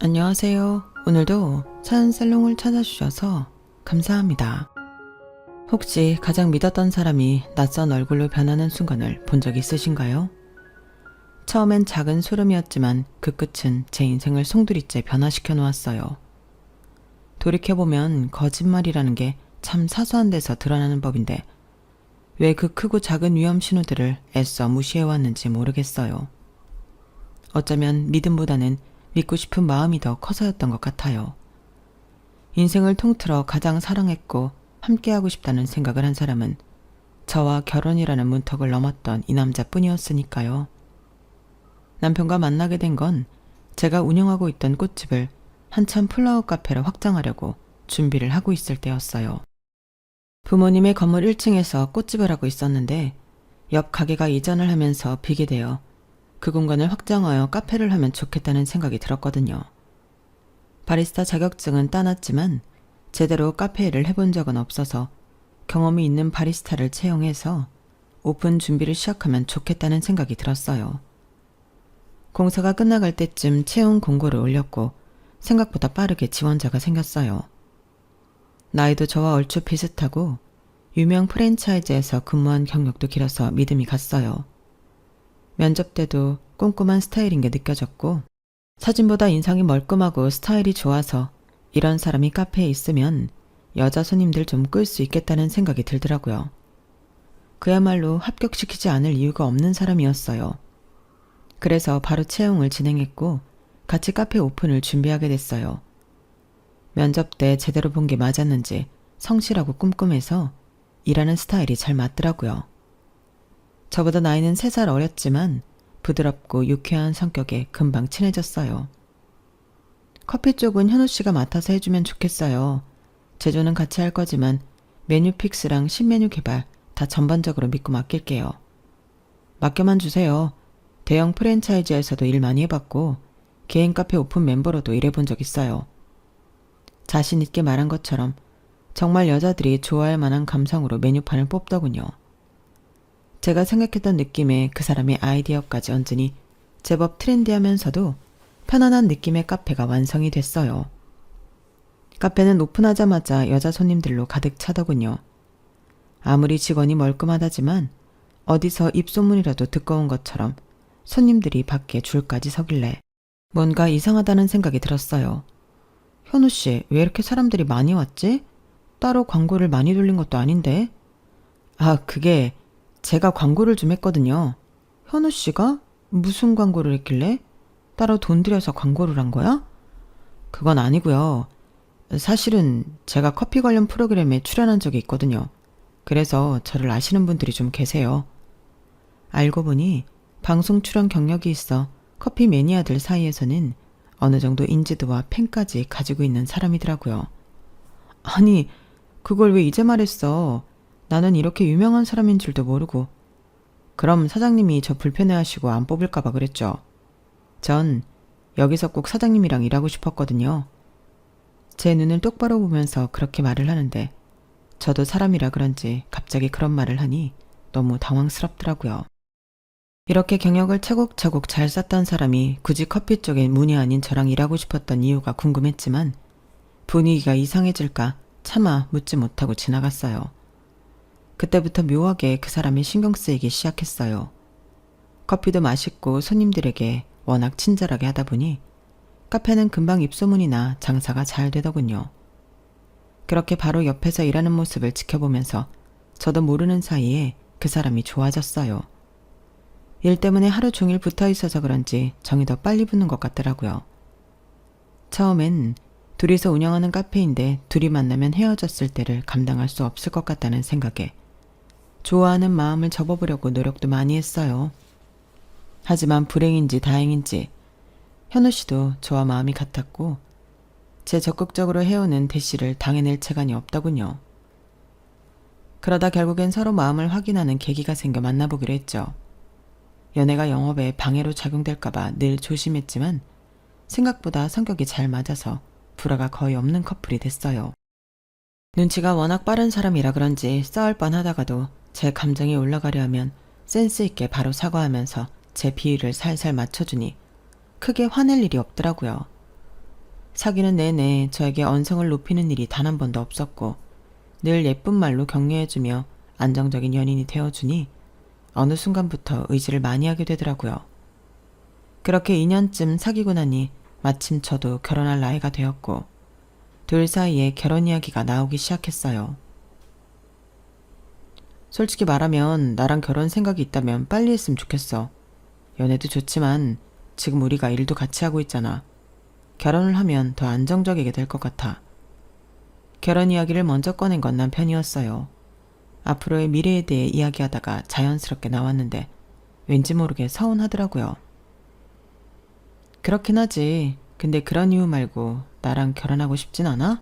안녕하세요. 오늘도 사연살롱을 찾아주셔서 감사합니다. 혹시 가장 믿었던 사람이 낯선 얼굴로 변하는 순간을 본 적 있으신가요? 처음엔 작은 소름이었지만 그 끝은 제 인생을 송두리째 변화시켜 놓았어요. 돌이켜보면 거짓말이라는 게 참 사소한 데서 드러나는 법인데 왜 그 크고 작은 위험 신호들을 애써 무시해왔는지 모르겠어요. 어쩌면 믿음보다는 믿고 싶은 마음이 더 커서였던 것 같아요. 인생을 통틀어 가장 사랑했고 함께하고 싶다는 생각을 한 사람은 저와 결혼이라는 문턱을 넘었던 이 남자뿐이었으니까요. 남편과 만나게 된 건 제가 운영하고 있던 꽃집을 한참 플라워 카페로 확장하려고 준비를 하고 있을 때였어요. 부모님의 건물 1층에서 꽃집을 하고 있었는데 옆 가게가 이전을 하면서 비게 되어 그 공간을 확장하여 카페를 하면 좋겠다는 생각이 들었거든요. 바리스타 자격증은 따놨지만 제대로 카페 일을 해본 적은 없어서 경험이 있는 바리스타를 채용해서 오픈 준비를 시작하면 좋겠다는 생각이 들었어요. 공사가 끝나갈 때쯤 채용 공고를 올렸고 생각보다 빠르게 지원자가 생겼어요. 나이도 저와 얼추 비슷하고 유명 프랜차이즈에서 근무한 경력도 길어서 믿음이 갔어요. 면접 때도 꼼꼼한 스타일인 게 느껴졌고 사진보다 인상이 멀끔하고 스타일이 좋아서 이런 사람이 카페에 있으면 여자 손님들 좀 끌 수 있겠다는 생각이 들더라고요. 그야말로 합격시키지 않을 이유가 없는 사람이었어요. 그래서 바로 채용을 진행했고 같이 카페 오픈을 준비하게 됐어요. 면접 때 제대로 본 게 맞았는지 성실하고 꼼꼼해서 일하는 스타일이 잘 맞더라고요. 저보다 나이는 3살 어렸지만 부드럽고 유쾌한 성격에 금방 친해졌어요. 커피 쪽은 현우 씨가 맡아서 해주면 좋겠어요. 제조는 같이 할 거지만 메뉴 픽스랑 신메뉴 개발 다 전반적으로 믿고 맡길게요. 맡겨만 주세요. 대형 프랜차이즈에서도 일 많이 해봤고 개인 카페 오픈 멤버로도 일해본 적 있어요. 자신 있게 말한 것처럼 정말 여자들이 좋아할 만한 감성으로 메뉴판을 뽑더군요. 제가 생각했던 느낌의 그 사람의 아이디어까지 얹으니 제법 트렌디하면서도 편안한 느낌의 카페가 완성이 됐어요. 카페는 오픈하자마자 여자 손님들로 가득 차더군요. 아무리 직원이 멀끔하다지만 어디서 입소문이라도 듣고 온 것처럼 손님들이 밖에 줄까지 서길래 뭔가 이상하다는 생각이 들었어요. 현우 씨, 왜 이렇게 사람들이 많이 왔지? 따로 광고를 많이 돌린 것도 아닌데? 그게 제가 광고를 좀 했거든요. 현우 씨가 무슨 광고를 했길래? 따로 돈 들여서 광고를 한 거야? 그건 아니고요. 사실은 제가 커피 관련 프로그램에 출연한 적이 있거든요. 그래서 저를 아시는 분들이 좀 계세요. 알고 보니 방송 출연 경력이 있어 커피 매니아들 사이에서는 어느 정도 인지도와 팬까지 가지고 있는 사람이더라고요. 아니, 그걸 왜 이제 말했어? 나는 이렇게 유명한 사람인 줄도 모르고. 그럼 사장님이 저 불편해하시고 안 뽑을까봐 그랬죠. 전 여기서 꼭 사장님이랑 일하고 싶었거든요. 제 눈을 똑바로 보면서 그렇게 말을 하는데 저도 사람이라 그런지 갑자기 그런 말을 하니 너무 당황스럽더라고요. 이렇게 경력을 차곡차곡 잘 쌓던 사람이 굳이 커피 쪽에 문이 아닌 저랑 일하고 싶었던 이유가 궁금했지만 분위기가 이상해질까 차마 묻지 못하고 지나갔어요. 그때부터 묘하게 그 사람이 신경 쓰이기 시작했어요. 커피도 맛있고 손님들에게 워낙 친절하게 하다 보니 카페는 금방 입소문이 나 장사가 잘 되더군요. 그렇게 바로 옆에서 일하는 모습을 지켜보면서 저도 모르는 사이에 그 사람이 좋아졌어요. 일 때문에 하루 종일 붙어 있어서 그런지 정이 더 빨리 붙는 것 같더라고요. 처음엔 둘이서 운영하는 카페인데 둘이 만나면 헤어졌을 때를 감당할 수 없을 것 같다는 생각에 좋아하는 마음을 접어보려고 노력도 많이 했어요. 하지만 불행인지 다행인지 현우 씨도 저와 마음이 같았고 제 적극적으로 해오는 대시를 당해낼 재간이 없더군요. 그러다 결국엔 서로 마음을 확인하는 계기가 생겨 만나보기로 했죠. 연애가 영업에 방해로 작용될까봐 늘 조심했지만 생각보다 성격이 잘 맞아서 불화가 거의 없는 커플이 됐어요. 눈치가 워낙 빠른 사람이라 그런지 싸울 뻔하다가도 제 감정이 올라가려 하면 센스 있게 바로 사과하면서 제 비위를 살살 맞춰주니 크게 화낼 일이 없더라고요. 사귀는 내내 저에게 언성을 높이는 일이 단 한 번도 없었고 늘 예쁜 말로 격려해주며 안정적인 연인이 되어주니 어느 순간부터 의지를 많이 하게 되더라고요. 그렇게 2년쯤 사귀고 나니 마침 저도 결혼할 나이가 되었고 둘 사이에 결혼 이야기가 나오기 시작했어요. 솔직히 말하면 나랑 결혼 생각이 있다면 빨리 했으면 좋겠어. 연애도 좋지만 지금 우리가 일도 같이 하고 있잖아. 결혼을 하면 더 안정적이게 될 것 같아. 결혼 이야기를 먼저 꺼낸 건 남편이었어요. 앞으로의 미래에 대해 이야기하다가 자연스럽게 나왔는데 왠지 모르게 서운하더라고요. 그렇긴 하지. 근데 그런 이유 말고 나랑 결혼하고 싶진 않아?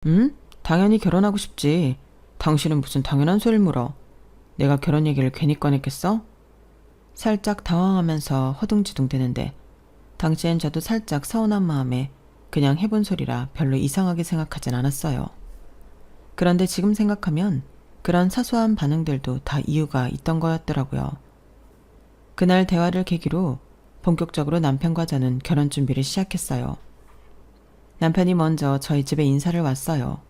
응? 당연히 결혼하고 싶지. 당신은 무슨 당연한 소리를 물어. 내가 결혼 얘기를 괜히 꺼냈겠어? 살짝 당황하면서 허둥지둥 대는데 당시엔 저도 살짝 서운한 마음에 그냥 해본 소리라 별로 이상하게 생각하진 않았어요. 그런데 지금 생각하면 그런 사소한 반응들도 다 이유가 있던 거였더라고요. 그날 대화를 계기로 본격적으로 남편과 저는 결혼 준비를 시작했어요. 남편이 먼저 저희 집에 인사를 왔어요.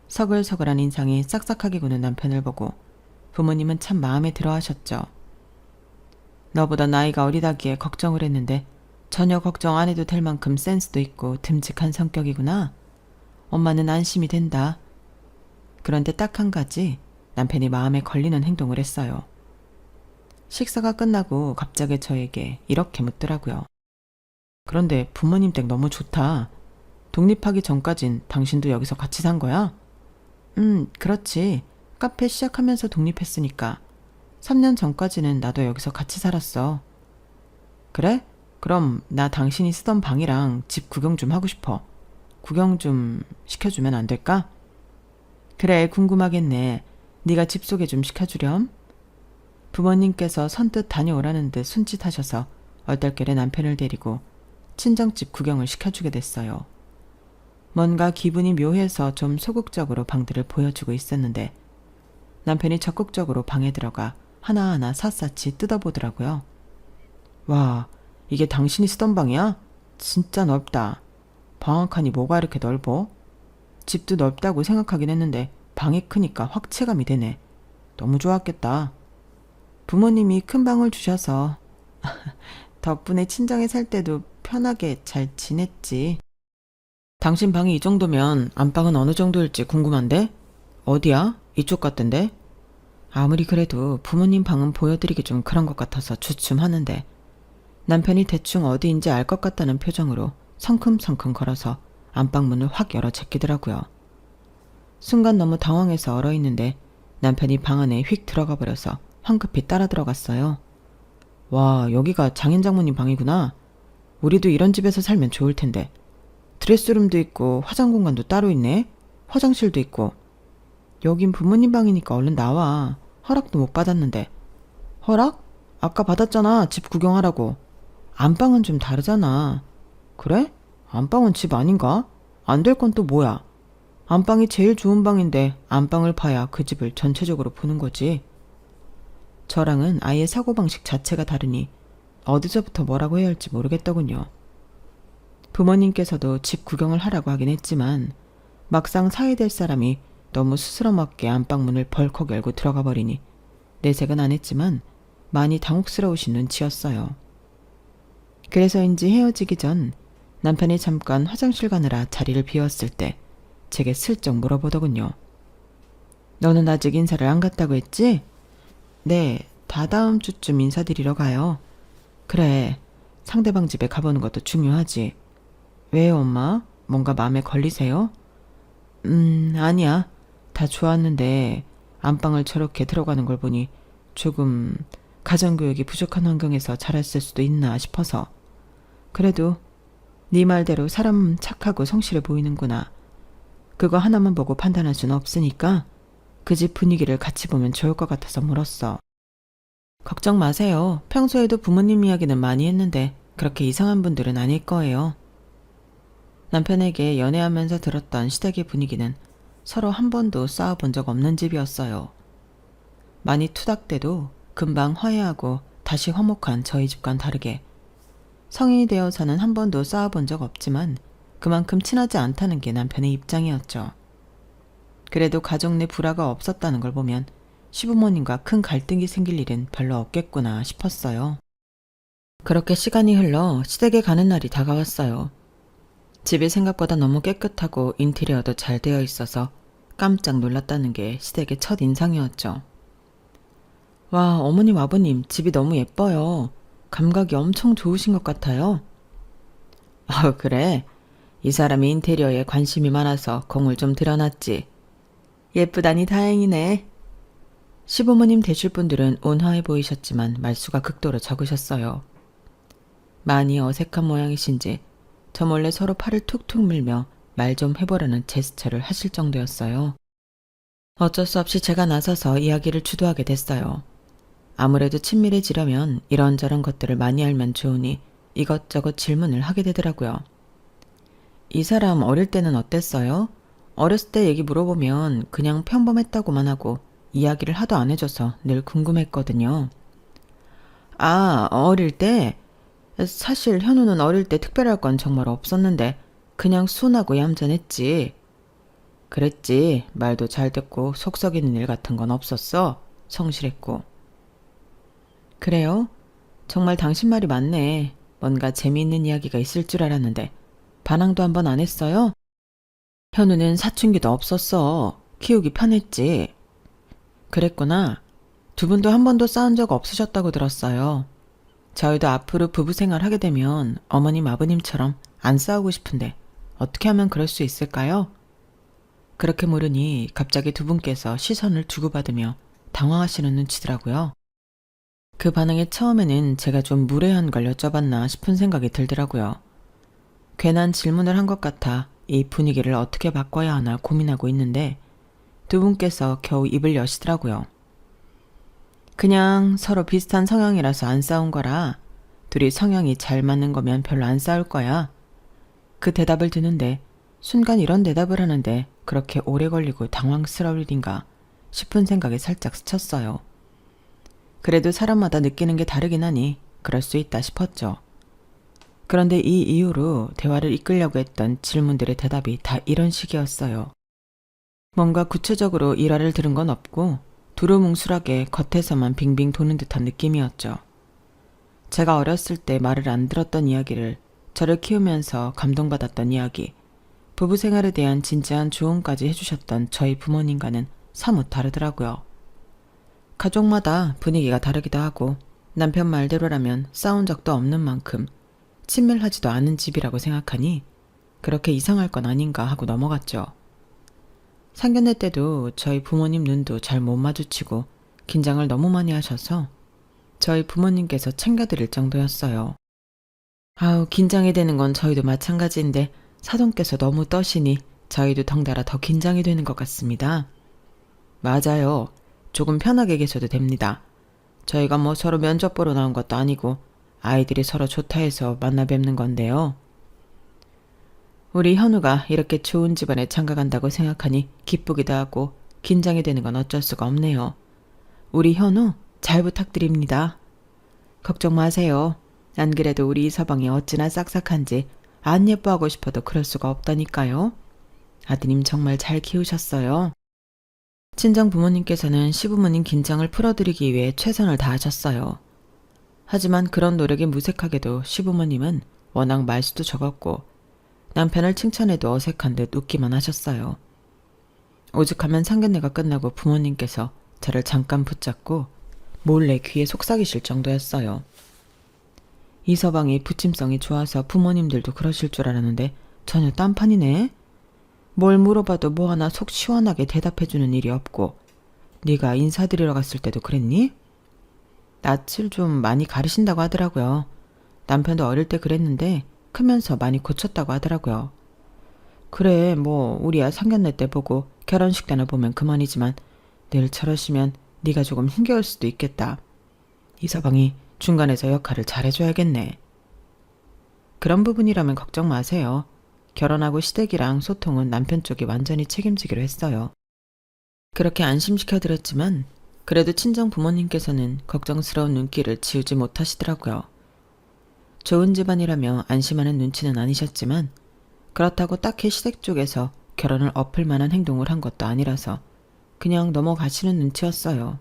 서글서글한 인상이 싹싹하게 구는 남편을 보고 부모님은 참 마음에 들어 하셨죠. 너보다 나이가 어리다기에 걱정을 했는데 전혀 걱정 안 해도 될 만큼 센스도 있고 듬직한 성격이구나. 엄마는 안심이 된다. 그런데 딱 한 가지 남편이 마음에 걸리는 행동을 했어요. 식사가 끝나고 갑자기 저에게 이렇게 묻더라고요. 그런데 부모님 댁 너무 좋다. 독립하기 전까진 당신도 여기서 같이 산 거야? 그렇지. 카페 시작하면서 독립했으니까. 3년 전까지는 나도 여기서 같이 살았어. 그래? 그럼 나 당신이 쓰던 방이랑 집 구경 좀 하고 싶어. 구경 좀 시켜주면 안 될까? 그래, 궁금하겠네. 네가 집 소개 좀 시켜주렴. 부모님께서 선뜻 다녀오라는 듯 순짓하셔서 얼떨결에 남편을 데리고 친정집 구경을 시켜주게 됐어요. 뭔가 기분이 묘해서 좀 소극적으로 방들을 보여주고 있었는데 남편이 적극적으로 방에 들어가 하나하나 샅샅이 뜯어보더라고요. 와, 이게 당신이 쓰던 방이야? 진짜 넓다. 방 한 칸이 뭐가 이렇게 넓어? 집도 넓다고 생각하긴 했는데 방이 크니까 확 체감이 되네. 너무 좋았겠다. 부모님이 큰 방을 주셔서 덕분에 친정에 살 때도 편하게 잘 지냈지. 당신 방이 이 정도면 안방은 어느 정도일지 궁금한데? 어디야? 이쪽 같던데? 아무리 그래도 부모님 방은 보여드리기 좀 그런 것 같아서 주춤하는데 남편이 대충 어디인지 알 것 같다는 표정으로 성큼성큼 걸어서 안방 문을 확 열어 제끼더라고요. 순간 너무 당황해서 얼어있는데 남편이 방 안에 휙 들어가 버려서 황급히 따라 들어갔어요. 와, 여기가 장인 장모님 방이구나. 우리도 이런 집에서 살면 좋을 텐데. 드레스룸도 있고 화장 공간도 따로 있네. 화장실도 있고. 여긴 부모님 방이니까 얼른 나와. 허락도 못 받았는데. 허락? 아까 받았잖아. 집 구경하라고. 안방은 좀 다르잖아. 그래? 안방은 집 아닌가? 안 될 건 또 뭐야? 안방이 제일 좋은 방인데 안방을 봐야 그 집을 전체적으로 보는 거지. 저랑은 아예 사고방식 자체가 다르니 어디서부터 뭐라고 해야 할지 모르겠더군요. 부모님께서도 집 구경을 하라고 하긴 했지만 막상 사야 될 사람이 너무 스스럼없게 안방문을 벌컥 열고 들어가 버리니 내색은 안 했지만 많이 당혹스러우신 눈치였어요. 그래서인지 헤어지기 전 남편이 잠깐 화장실 가느라 자리를 비웠을 때 제게 슬쩍 물어보더군요. 너는 아직 인사를 안 갔다고 했지? 네, 다다음 주쯤 인사드리러 가요. 그래, 상대방 집에 가보는 것도 중요하지. 왜요, 엄마? 뭔가 마음에 걸리세요? 아니야. 다 좋았는데 안방을 저렇게 들어가는 걸 보니 조금 가정교육이 부족한 환경에서 자랐을 수도 있나 싶어서. 그래도 네 말대로 사람 착하고 성실해 보이는구나. 그거 하나만 보고 판단할 수는 없으니까 그 집 분위기를 같이 보면 좋을 것 같아서 물었어. 걱정 마세요. 평소에도 부모님 이야기는 많이 했는데 그렇게 이상한 분들은 아닐 거예요. 남편에게 연애하면서 들었던 시댁의 분위기는 서로 한 번도 싸워본 적 없는 집이었어요. 많이 투닥대도 금방 화해하고 다시 화목한 저희 집과는 다르게 성인이 되어서는 한 번도 싸워본 적 없지만 그만큼 친하지 않다는 게 남편의 입장이었죠. 그래도 가족 내 불화가 없었다는 걸 보면 시부모님과 큰 갈등이 생길 일은 별로 없겠구나 싶었어요. 그렇게 시간이 흘러 시댁에 가는 날이 다가왔어요. 집이 생각보다 너무 깨끗하고 인테리어도 잘 되어 있어서 깜짝 놀랐다는 게 시댁의 첫 인상이었죠. 와, 어머님, 아버님, 집이 너무 예뻐요. 감각이 엄청 좋으신 것 같아요. 그래. 이 사람이 인테리어에 관심이 많아서 공을 좀 들여놨지. 예쁘다니 다행이네. 시부모님 되실 분들은 온화해 보이셨지만 말수가 극도로 적으셨어요. 많이 어색한 모양이신지 저 몰래 서로 팔을 툭툭 밀며 말 좀 해보라는 제스처를 하실 정도였어요. 어쩔 수 없이 제가 나서서 이야기를 주도하게 됐어요. 아무래도 친밀해지려면 이런저런 것들을 많이 알면 좋으니 이것저것 질문을 하게 되더라고요. 이 사람 어릴 때는 어땠어요? 어렸을 때 얘기 물어보면 그냥 평범했다고만 하고 이야기를 하도 안 해줘서 늘 궁금했거든요. 어릴 때? 사실 현우는 어릴 때 특별할 건 정말 없었는데 그냥 순하고 얌전했지. 그랬지. 말도 잘 듣고 속 썩이는 일 같은 건 없었어. 성실했고. 그래요? 정말 당신 말이 맞네. 뭔가 재미있는 이야기가 있을 줄 알았는데 반항도 한 번 안 했어요? 현우는 사춘기도 없었어. 키우기 편했지. 그랬구나. 두 분도 한 번도 싸운 적 없으셨다고 들었어요. 저희도 앞으로 부부 생활 하게 되면 어머님, 아버님처럼 안 싸우고 싶은데 어떻게 하면 그럴 수 있을까요? 그렇게 물으니 갑자기 두 분께서 시선을 주고받으며 당황하시는 눈치더라고요. 그 반응에 처음에는 제가 좀 무례한 걸 여쭤봤나 싶은 생각이 들더라고요. 괜한 질문을 한 것 같아 이 분위기를 어떻게 바꿔야 하나 고민하고 있는데 두 분께서 겨우 입을 여시더라고요. 그냥 서로 비슷한 성향이라서 안 싸운 거라. 둘이 성향이 잘 맞는 거면 별로 안 싸울 거야. 그 대답을 듣는데 순간 이런 대답을 하는데 그렇게 오래 걸리고 당황스러울 일인가 싶은 생각에 살짝 스쳤어요. 그래도 사람마다 느끼는 게 다르긴 하니 그럴 수 있다 싶었죠. 그런데 이 이후로 대화를 이끌려고 했던 질문들의 대답이 다 이런 식이었어요. 뭔가 구체적으로 일화를 들은 건 없고 두루뭉술하게 겉에서만 빙빙 도는 듯한 느낌이었죠. 제가 어렸을 때 말을 안 들었던 이야기를 저를 키우면서 감동받았던 이야기, 부부 생활에 대한 진지한 조언까지 해주셨던 저희 부모님과는 사뭇 다르더라고요. 가족마다 분위기가 다르기도 하고 남편 말대로라면 싸운 적도 없는 만큼 친밀하지도 않은 집이라고 생각하니 그렇게 이상할 건 아닌가 하고 넘어갔죠. 상견례 때도 저희 부모님 눈도 잘 못 마주치고 긴장을 너무 많이 하셔서 저희 부모님께서 챙겨드릴 정도였어요. 긴장이 되는 건 저희도 마찬가지인데 사돈께서 너무 떠시니 저희도 덩달아 더 긴장이 되는 것 같습니다. 맞아요. 조금 편하게 계셔도 됩니다. 저희가 뭐 서로 면접 보러 나온 것도 아니고 아이들이 서로 좋다 해서 만나 뵙는 건데요. 우리 현우가 이렇게 좋은 집안에 장가간다고 생각하니 기쁘기도 하고 긴장이 되는 건 어쩔 수가 없네요. 우리 현우 잘 부탁드립니다. 걱정 마세요. 안 그래도 우리 이서방이 어찌나 싹싹한지 안 예뻐하고 싶어도 그럴 수가 없다니까요. 아드님 정말 잘 키우셨어요. 친정 부모님께서는 시부모님 긴장을 풀어드리기 위해 최선을 다하셨어요. 하지만 그런 노력이 무색하게도 시부모님은 워낙 말수도 적었고 남편을 칭찬해도 어색한 듯 웃기만 하셨어요. 오죽하면 상견례가 끝나고 부모님께서 저를 잠깐 붙잡고 몰래 귀에 속삭이실 정도였어요. 이서방이 부침성이 좋아서 부모님들도 그러실 줄 알았는데 전혀 딴판이네. 뭘 물어봐도 뭐 하나 속 시원하게 대답해주는 일이 없고 네가 인사드리러 갔을 때도 그랬니? 낯을 좀 많이 가리신다고 하더라고요. 남편도 어릴 때 그랬는데 크면서 많이 고쳤다고 하더라고요. 그래, 뭐 우리야 상견례 때 보고 결혼식 때나 보면 그만이지만 늘 저러시면 네가 조금 힘겨울 수도 있겠다. 이서방이 중간에서 역할을 잘해줘야겠네. 그런 부분이라면 걱정 마세요. 결혼하고 시댁이랑 소통은 남편 쪽이 완전히 책임지기로 했어요. 그렇게 안심시켜드렸지만 그래도 친정 부모님께서는 걱정스러운 눈길을 지우지 못하시더라고요. 좋은 집안이라며 안심하는 눈치는 아니셨지만 그렇다고 딱히 시댁 쪽에서 결혼을 엎을 만한 행동을 한 것도 아니라서 그냥 넘어가시는 눈치였어요.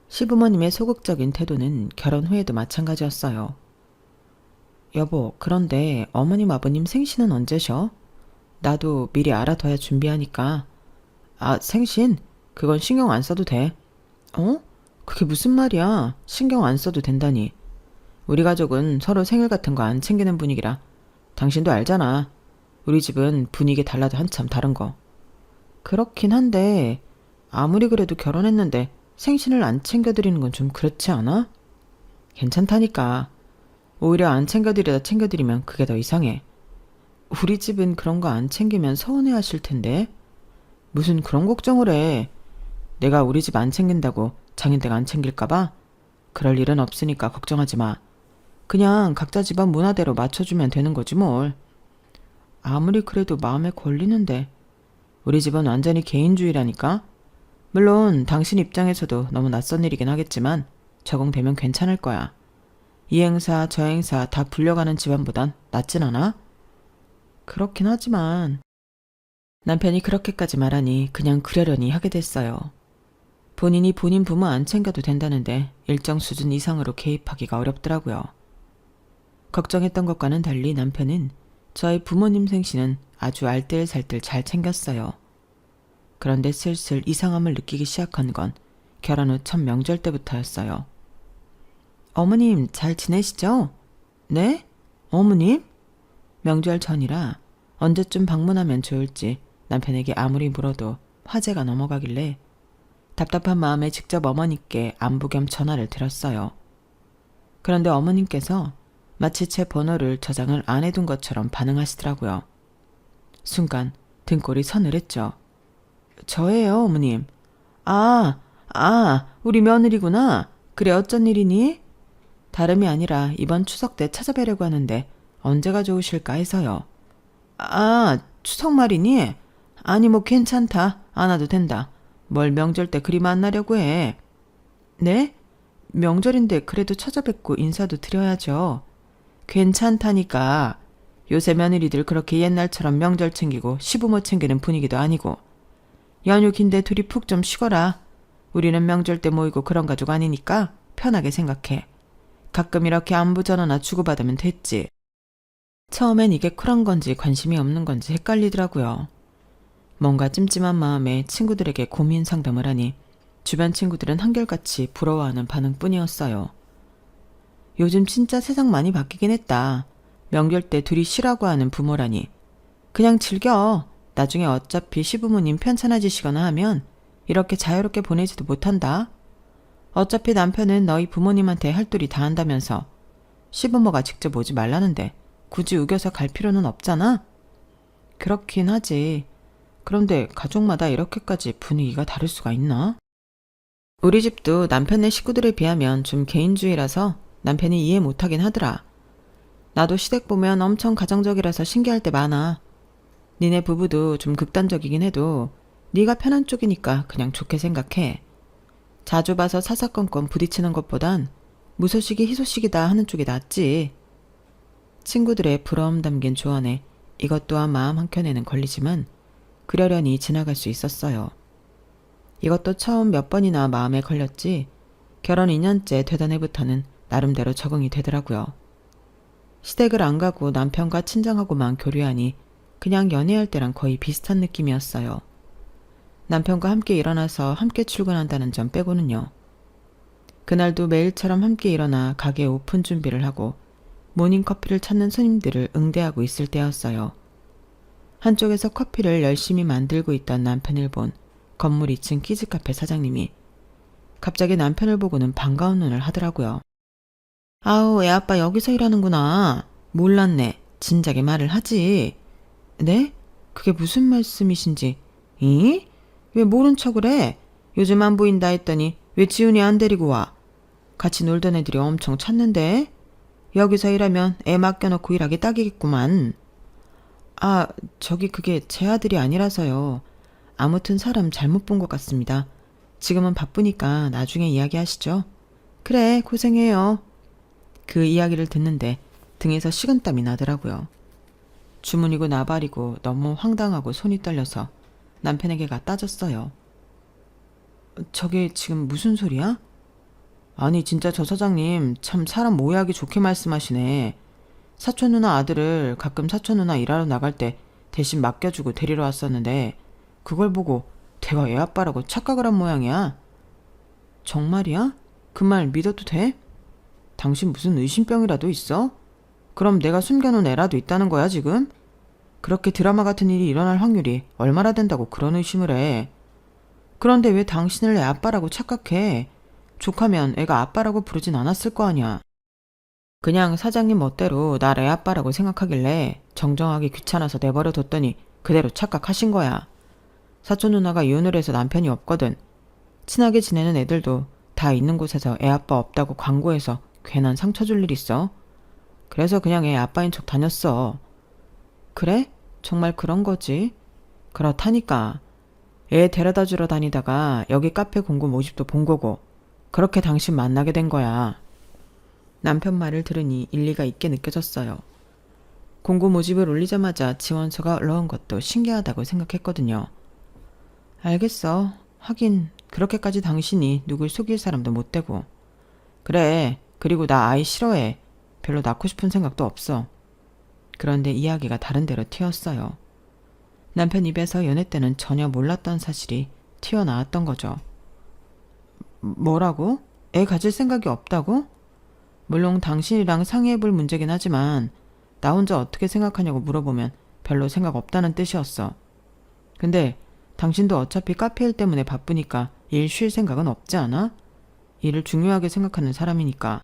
시부모님의 소극적인 태도는 결혼 후에도 마찬가지였어요. 여보, 그런데 어머님 아버님 생신은 언제셔? 나도 미리 알아둬야 준비하니까. 아, 생신? 그건 신경 안 써도 돼. 어? 그게 무슨 말이야? 신경 안 써도 된다니. 우리 가족은 서로 생일 같은 거 안 챙기는 분위기라. 당신도 알잖아. 우리 집은 분위기 달라도 한참 다른 거. 그렇긴 한데 아무리 그래도 결혼했는데 생신을 안 챙겨드리는 건 좀 그렇지 않아? 괜찮다니까. 오히려 안 챙겨드리다 챙겨드리면 그게 더 이상해. 우리 집은 그런 거 안 챙기면 서운해하실 텐데. 무슨 그런 걱정을 해. 내가 우리 집 안 챙긴다고 장인댁 안 챙길까봐? 그럴 일은 없으니까 걱정하지 마. 그냥 각자 집안 문화대로 맞춰주면 되는 거지 뭘. 아무리 그래도 마음에 걸리는데. 우리 집은 완전히 개인주의라니까. 물론 당신 입장에서도 너무 낯선 일이긴 하겠지만 적응되면 괜찮을 거야. 이 행사 저 행사 다 불려가는 집안보단 낫진 않아? 그렇긴 하지만 남편이 그렇게까지 말하니 그냥 그러려니 하게 됐어요. 본인이 본인 부모 안 챙겨도 된다는데 일정 수준 이상으로 개입하기가 어렵더라고요. 걱정했던 것과는 달리 남편은 저희 부모님 생신은 아주 알뜰살뜰 잘 챙겼어요. 그런데 슬슬 이상함을 느끼기 시작한 건 결혼 후 첫 명절 때부터였어요. 어머님 잘 지내시죠? 네? 어머님? 명절 전이라 언제쯤 방문하면 좋을지 남편에게 아무리 물어도 화제가 넘어가길래 답답한 마음에 직접 어머니께 안부 겸 전화를 드렸어요. 그런데 어머님께서 마치 제 번호를 저장을 안 해둔 것처럼 반응하시더라고요. 순간 등골이 서늘했죠. 저예요, 어머님. 우리 며느리구나. 그래, 어쩐 일이니? 다름이 아니라 이번 추석 때 찾아뵈려고 하는데 언제가 좋으실까 해서요. 추석 말이니? 아니, 뭐 괜찮다. 안 와도 된다. 뭘 명절 때 그리 만나려고 해. 네? 명절인데 그래도 찾아뵙고 인사도 드려야죠. 괜찮다니까. 요새 며느리들 그렇게 옛날처럼 명절 챙기고 시부모 챙기는 분위기도 아니고. 연휴 긴데 둘이 푹 좀 쉬거라. 우리는 명절 때 모이고 그런 가족 아니니까 편하게 생각해. 가끔 이렇게 안부 전화나 주고받으면 됐지. 처음엔 이게 쿨한 건지 관심이 없는 건지 헷갈리더라고요. 뭔가 찜찜한 마음에 친구들에게 고민 상담을 하니 주변 친구들은 한결같이 부러워하는 반응뿐이었어요. 요즘 진짜 세상 많이 바뀌긴 했다. 명절 때 둘이 쉬라고 하는 부모라니. 그냥 즐겨. 나중에 어차피 시부모님 편찮아지시거나 하면 이렇게 자유롭게 보내지도 못한다. 어차피 남편은 너희 부모님한테 할 도리 다 한다면서 시부모가 직접 오지 말라는데 굳이 우겨서 갈 필요는 없잖아. 그렇긴 하지. 그런데 가족마다 이렇게까지 분위기가 다를 수가 있나? 우리 집도 남편네 식구들에 비하면 좀 개인주의라서 남편이 이해 못하긴 하더라. 나도 시댁 보면 엄청 가정적이라서 신기할 때 많아. 니네 부부도 좀 극단적이긴 해도 네가 편한 쪽이니까 그냥 좋게 생각해. 자주 봐서 사사건건 부딪히는 것보단 무소식이 희소식이다 하는 쪽이 낫지. 친구들의 부러움 담긴 조언에 이것 또한 마음 한켠에는 걸리지만 그러려니 지나갈 수 있었어요. 이것도 처음 몇 번이나 마음에 걸렸지 결혼 2년째 되던 해부터는 나름대로 적응이 되더라고요. 시댁을 안 가고 남편과 친정하고만 교류하니 그냥 연애할 때랑 거의 비슷한 느낌이었어요. 남편과 함께 일어나서 함께 출근한다는 점 빼고는요. 그날도 매일처럼 함께 일어나 가게 오픈 준비를 하고 모닝커피를 찾는 손님들을 응대하고 있을 때였어요. 한쪽에서 커피를 열심히 만들고 있던 남편을 본 건물 2층 키즈카페 사장님이 갑자기 남편을 보고는 반가운 눈을 하더라고요. 아우, 애아빠 여기서 일하는구나. 몰랐네. 진작에 말을 하지. 네? 그게 무슨 말씀이신지. 이? 왜 모른 척을 해? 요즘 안 보인다 했더니 왜 지훈이 안 데리고 와? 같이 놀던 애들이 엄청 찾는데? 여기서 일하면 애 맡겨놓고 일하기 딱이겠구만. 그게 제 아들이 아니라서요. 아무튼 사람 잘못 본 것 같습니다. 지금은 바쁘니까 나중에 이야기하시죠. 그래, 고생해요. 그 이야기를 듣는데 등에서 식은땀이 나더라고요. 주문이고 나발이고 너무 황당하고 손이 떨려서 남편에게 갖다 줬어요. 저게 지금 무슨 소리야? 아니 진짜 저 사장님 참 사람 모해하기 좋게 말씀하시네. 사촌 누나 아들을 가끔 사촌 누나 일하러 나갈 때 대신 맡겨주고 데리러 왔었는데 그걸 보고 내가 애 아빠라고 착각을 한 모양이야. 정말이야? 그 말 믿어도 돼? 당신 무슨 의심병이라도 있어? 그럼 내가 숨겨놓은 애라도 있다는 거야 지금? 그렇게 드라마 같은 일이 일어날 확률이 얼마나 된다고 그런 의심을 해. 그런데 왜 당신을 애 아빠라고 착각해? 조카면 애가 아빠라고 부르진 않았을 거 아니야. 그냥 사장님 멋대로 날 애 아빠라고 생각하길래 정정하기 귀찮아서 내버려 뒀더니 그대로 착각하신 거야. 사촌 누나가 이혼을 해서 남편이 없거든. 친하게 지내는 애들도 다 있는 곳에서 애 아빠 없다고 광고해서 괜한 상처 줄 일 있어? 그래서 그냥 애 아빠인 척 다녔어. 그래? 정말 그런 거지? 그렇다니까. 애 데려다 주러 다니다가 여기 카페 공고 모집도 본 거고 그렇게 당신 만나게 된 거야. 남편 말을 들으니 일리가 있게 느껴졌어요. 공고 모집을 올리자마자 지원서가 올라온 것도 신기하다고 생각했거든요. 알겠어. 하긴 그렇게까지 당신이 누굴 속일 사람도 못 되고. 그래. 그리고 나 아이 싫어해. 별로 낳고 싶은 생각도 없어. 그런데 이야기가 다른 데로 튀었어요. 남편 입에서 연애 때는 전혀 몰랐던 사실이 튀어나왔던 거죠. 뭐라고? 애 가질 생각이 없다고? 물론 당신이랑 상의해볼 문제긴 하지만 나 혼자 어떻게 생각하냐고 물어보면 별로 생각 없다는 뜻이었어. 근데 당신도 어차피 카페 일 때문에 바쁘니까 일 쉴 생각은 없지 않아? 일을 중요하게 생각하는 사람이니까.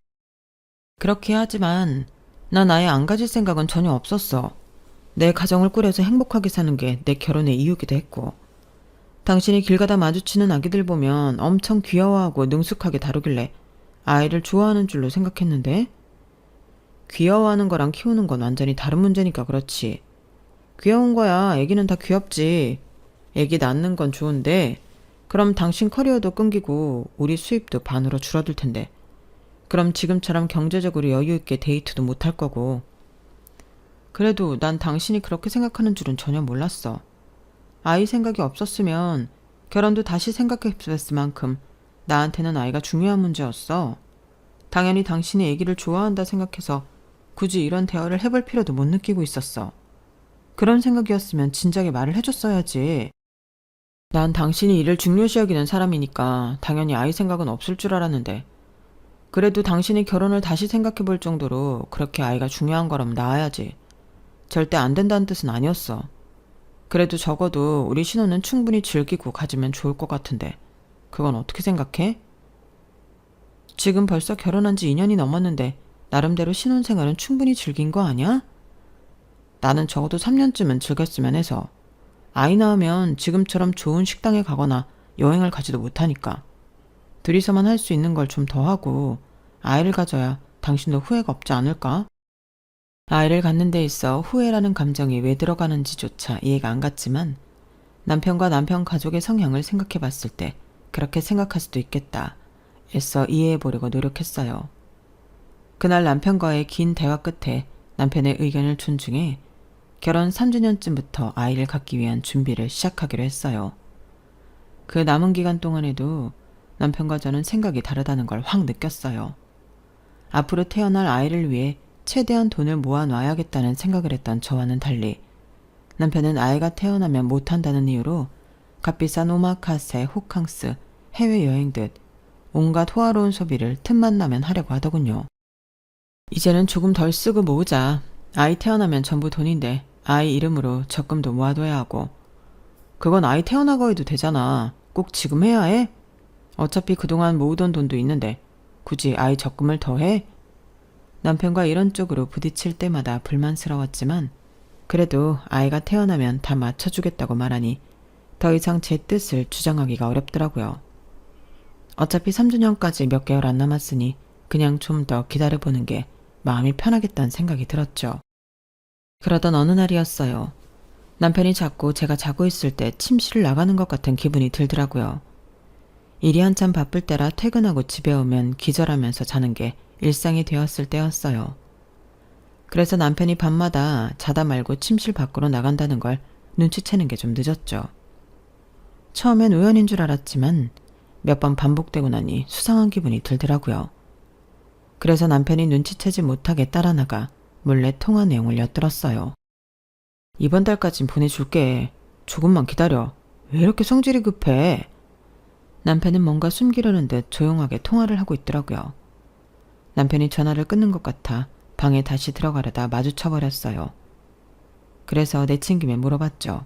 그렇게 하지만 난 아예 안 가질 생각은 전혀 없었어. 내 가정을 꾸려서 행복하게 사는 게 내 결혼의 이유기도 했고. 당신이 길 가다 마주치는 아기들 보면 엄청 귀여워하고 능숙하게 다루길래 아이를 좋아하는 줄로 생각했는데 귀여워하는 거랑 키우는 건 완전히 다른 문제니까 그렇지. 귀여운 거야. 애기는 다 귀엽지. 애기 낳는 건 좋은데 그럼 당신 커리어도 끊기고 우리 수입도 반으로 줄어들 텐데 그럼 지금처럼 경제적으로 여유 있게 데이트도 못할 거고. 그래도 난 당신이 그렇게 생각하는 줄은 전혀 몰랐어. 아이 생각이 없었으면 결혼도 다시 생각해봤을 만큼 나한테는 아이가 중요한 문제였어. 당연히 당신이 아기를 좋아한다 생각해서 굳이 이런 대화를 해볼 필요도 못 느끼고 있었어. 그런 생각이었으면 진작에 말을 해줬어야지. 난 당신이 이를 중요시 여기는 사람이니까 당연히 아이 생각은 없을 줄 알았는데 그래도 당신이 결혼을 다시 생각해볼 정도로 그렇게 아이가 중요한 거라면 낳아야지. 절대 안 된다는 뜻은 아니었어. 그래도 적어도 우리 신혼은 충분히 즐기고 가지면 좋을 것 같은데 그건 어떻게 생각해? 지금 벌써 결혼한 지 2년이 넘었는데 나름대로 신혼생활은 충분히 즐긴 거 아니야? 나는 적어도 3년쯤은 즐겼으면 해서. 아이 낳으면 지금처럼 좋은 식당에 가거나 여행을 가지도 못하니까. 둘이서만 할 수 있는 걸 좀 더 하고 아이를 가져야 당신도 후회가 없지 않을까? 아이를 갖는 데 있어 후회라는 감정이 왜 들어가는지조차 이해가 안 갔지만 남편과 남편 가족의 성향을 생각해 봤을 때 그렇게 생각할 수도 있겠다. 애써 이해해 보려고 노력했어요. 그날 남편과의 긴 대화 끝에 남편의 의견을 존중해 결혼 3주년쯤부터 아이를 갖기 위한 준비를 시작하기로 했어요. 그 남은 기간 동안에도 남편과 저는 생각이 다르다는 걸 확 느꼈어요. 앞으로 태어날 아이를 위해 최대한 돈을 모아놔야겠다는 생각을 했던 저와는 달리 남편은 아이가 태어나면 못한다는 이유로 값비싼 오마카세, 호캉스, 해외여행 듯 온갖 호화로운 소비를 틈만 나면 하려고 하더군요. 이제는 조금 덜 쓰고 모으자. 아이 태어나면 전부 돈인데 아이 이름으로 적금도 모아둬야 하고. 그건 아이 태어나고 해도 되잖아. 꼭 지금 해야 해? 어차피 그동안 모으던 돈도 있는데 굳이 아이 적금을 더 해? 남편과 이런 쪽으로 부딪힐 때마다 불만스러웠지만 그래도 아이가 태어나면 다 맞춰주겠다고 말하니 더 이상 제 뜻을 주장하기가 어렵더라고요. 어차피 3주년까지 몇 개월 안 남았으니 그냥 좀 더 기다려보는 게 마음이 편하겠다는 생각이 들었죠. 그러던 어느 날이었어요. 남편이 자꾸 제가 자고 있을 때 침실을 나가는 것 같은 기분이 들더라고요. 일이 한참 바쁠 때라 퇴근하고 집에 오면 기절하면서 자는 게 일상이 되었을 때였어요. 그래서 남편이 밤마다 자다 말고 침실 밖으로 나간다는 걸 눈치채는 게 좀 늦었죠. 처음엔 우연인 줄 알았지만 몇 번 반복되고 나니 수상한 기분이 들더라고요. 그래서 남편이 눈치채지 못하게 따라 나가 몰래 통화 내용을 엿들었어요. 이번 달까진 보내줄게. 조금만 기다려. 왜 이렇게 성질이 급해? 남편은 뭔가 숨기려는 듯 조용하게 통화를 하고 있더라고요. 남편이 전화를 끊는 것 같아 방에 다시 들어가려다 마주쳐버렸어요. 그래서 내친김에 물어봤죠.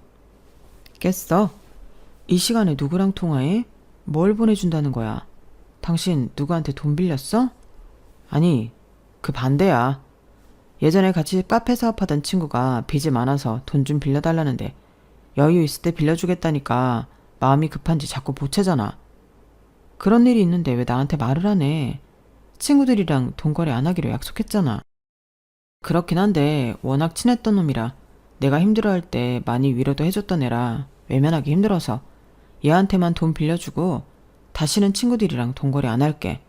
깼어? 이 시간에 누구랑 통화해? 뭘 보내준다는 거야? 당신 누구한테 돈 빌렸어? 아니, 그 반대야. 예전에 같이 카페 사업하던 친구가 빚이 많아서 돈 좀 빌려달라는데 여유 있을 때 빌려주겠다니까 마음이 급한지 자꾸 보채잖아. 그런 일이 있는데 왜 나한테 말을 안 해? 친구들이랑 돈 거래 안 하기로 약속했잖아. 그렇긴 한데 워낙 친했던 놈이라 내가 힘들어할 때 많이 위로도 해줬던 애라 외면하기 힘들어서 얘한테만 돈 빌려주고 다시는 친구들이랑 돈 거래 안 할게.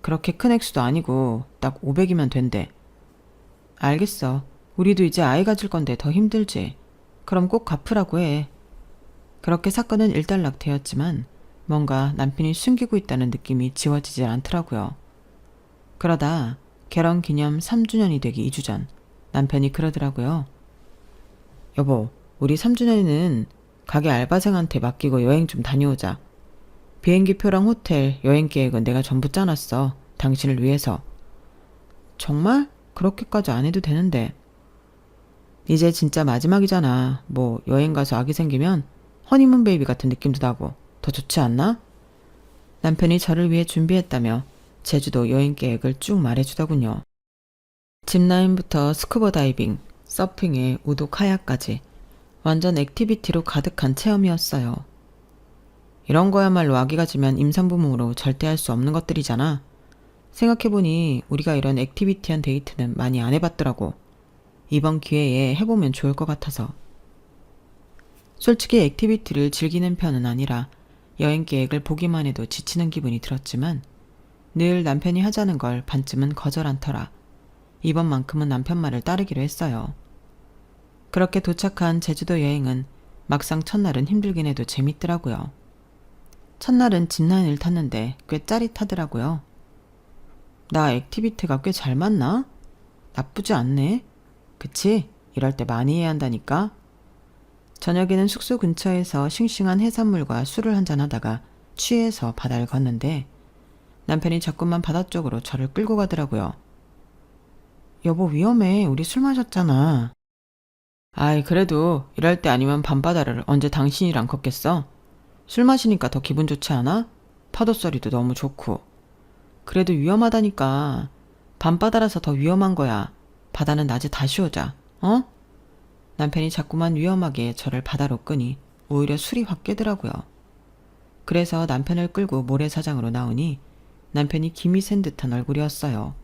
그렇게 큰 액수도 아니고 딱 500이면 된대. 알겠어. 우리도 이제 아이 가질 건데 더 힘들지. 그럼 꼭 갚으라고 해. 그렇게 사건은 일단락 되었지만 뭔가 남편이 숨기고 있다는 느낌이 지워지질 않더라고요. 그러다 결혼 기념 3주년이 되기 2주 전 남편이 그러더라고요. 여보, 우리 3주년에는 가게 알바생한테 맡기고 여행 좀 다녀오자. 비행기표랑 호텔, 여행 계획은 내가 전부 짜놨어. 당신을 위해서. 정말? 그렇게까지 안 해도 되는데. 이제 진짜 마지막이잖아. 뭐 여행 가서 아기 생기면 허니문 베이비 같은 느낌도 나고 더 좋지 않나? 남편이 저를 위해 준비했다며 제주도 여행 계획을 쭉 말해주더군요. 짚라인부터 스쿠버 다이빙, 서핑에 우도 카약까지 완전 액티비티로 가득한 체험이었어요. 이런 거야말로 아기가 지면 임산부모로 절대 할 수 없는 것들이잖아. 생각해보니 우리가 이런 액티비티한 데이트는 많이 안 해봤더라고. 이번 기회에 해보면 좋을 것 같아서. 솔직히 액티비티를 즐기는 편은 아니라 여행 계획을 보기만 해도 지치는 기분이 들었지만 늘 남편이 하자는 걸 반쯤은 거절 않더라. 이번만큼은 남편 말을 따르기로 했어요. 그렇게 도착한 제주도 여행은 막상 첫날은 힘들긴 해도 재밌더라고요. 첫날은 짚라인을 탔는데 꽤 짜릿하더라고요. 나 액티비티가 꽤 잘 맞나? 나쁘지 않네. 그치? 이럴 때 많이 해야 한다니까. 저녁에는 숙소 근처에서 싱싱한 해산물과 술을 한잔하다가 취해서 바다를 걷는데 남편이 자꾸만 바다 쪽으로 저를 끌고 가더라고요. 여보 위험해. 우리 술 마셨잖아. 아이 그래도 이럴 때 아니면 밤바다를 언제 당신이랑 걷겠어? 술 마시니까 더 기분 좋지 않아? 파도 소리도 너무 좋고. 그래도 위험하다니까. 밤바다라서 더 위험한 거야. 바다는 낮에 다시 오자. 어? 남편이 자꾸만 위험하게 저를 바다로 끄니 오히려 술이 확 깨더라고요. 그래서 남편을 끌고 모래사장으로 나오니 남편이 김이 센 듯한 얼굴이었어요.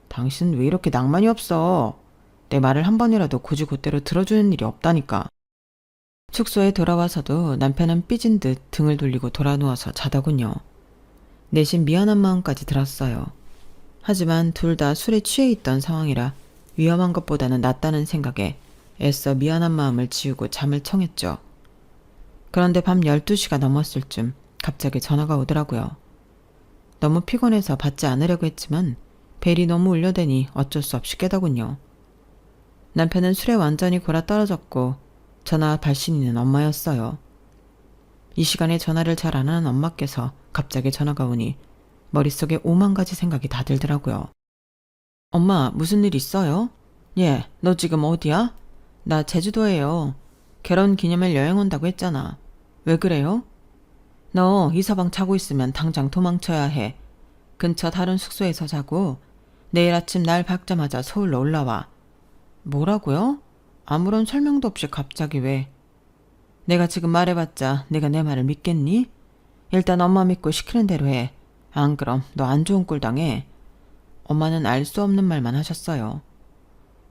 당신 왜 이렇게 낭만이 없어? 내 말을 한 번이라도 굳이 그대로 들어주는 일이 없다니까. 숙소에 돌아와서도 남편은 삐진 듯 등을 돌리고 돌아누워서 자더군요. 내심 미안한 마음까지 들었어요. 하지만 둘 다 술에 취해 있던 상황이라 위험한 것보다는 낫다는 생각에 애써 미안한 마음을 지우고 잠을 청했죠. 그런데 밤 12시가 넘었을 쯤 갑자기 전화가 오더라고요. 너무 피곤해서 받지 않으려고 했지만 벨이 너무 울려대니 어쩔 수 없이 깨더군요. 남편은 술에 완전히 골아 떨어졌고 전화 발신인은 엄마였어요. 이 시간에 전화를 잘 안 하는 엄마께서 갑자기 전화가 오니 머릿속에 5만 가지 생각이 다 들더라고요. 엄마, 무슨 일 있어요? 예, 너 지금 어디야? 나 제주도예요. 결혼 기념일 여행 온다고 했잖아. 왜 그래요? 너 이서방 자고 있으면 당장 도망쳐야 해. 근처 다른 숙소에서 자고 내일 아침 날 밝자마자 서울로 올라와. 뭐라고요? 아무런 설명도 없이 갑자기 왜? 내가 지금 말해봤자 내가 내 말을 믿겠니? 일단 엄마 믿고 시키는 대로 해. 안 그럼 너 안 좋은 꼴 당해. 엄마는 알 수 없는 말만 하셨어요.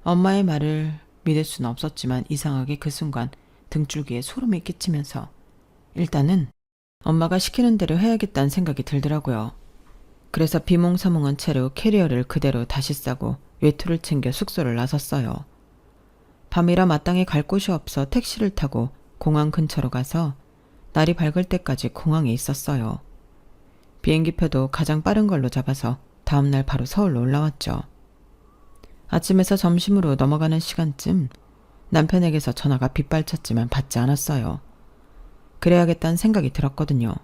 엄마의 말을 믿을 수는 없었지만 이상하게 그 순간 등줄기에 소름이 끼치면서 일단은 엄마가 시키는 대로 해야겠다는 생각이 들더라고요. 그래서 비몽사몽한 채로 캐리어를 그대로 다시 싸고 외투를 챙겨 숙소를 나섰어요. 밤이라 마땅히 갈 곳이 없어 택시를 타고 공항 근처로 가서 날이 밝을 때까지 공항에 있었어요. 비행기표도 가장 빠른 걸로 잡아서 다음날 바로 서울로 올라왔죠. 아침에서 점심으로 넘어가는 시간쯤 남편에게서 전화가 빗발쳤지만 받지 않았어요. 그래야겠다는 생각이 들었거든요.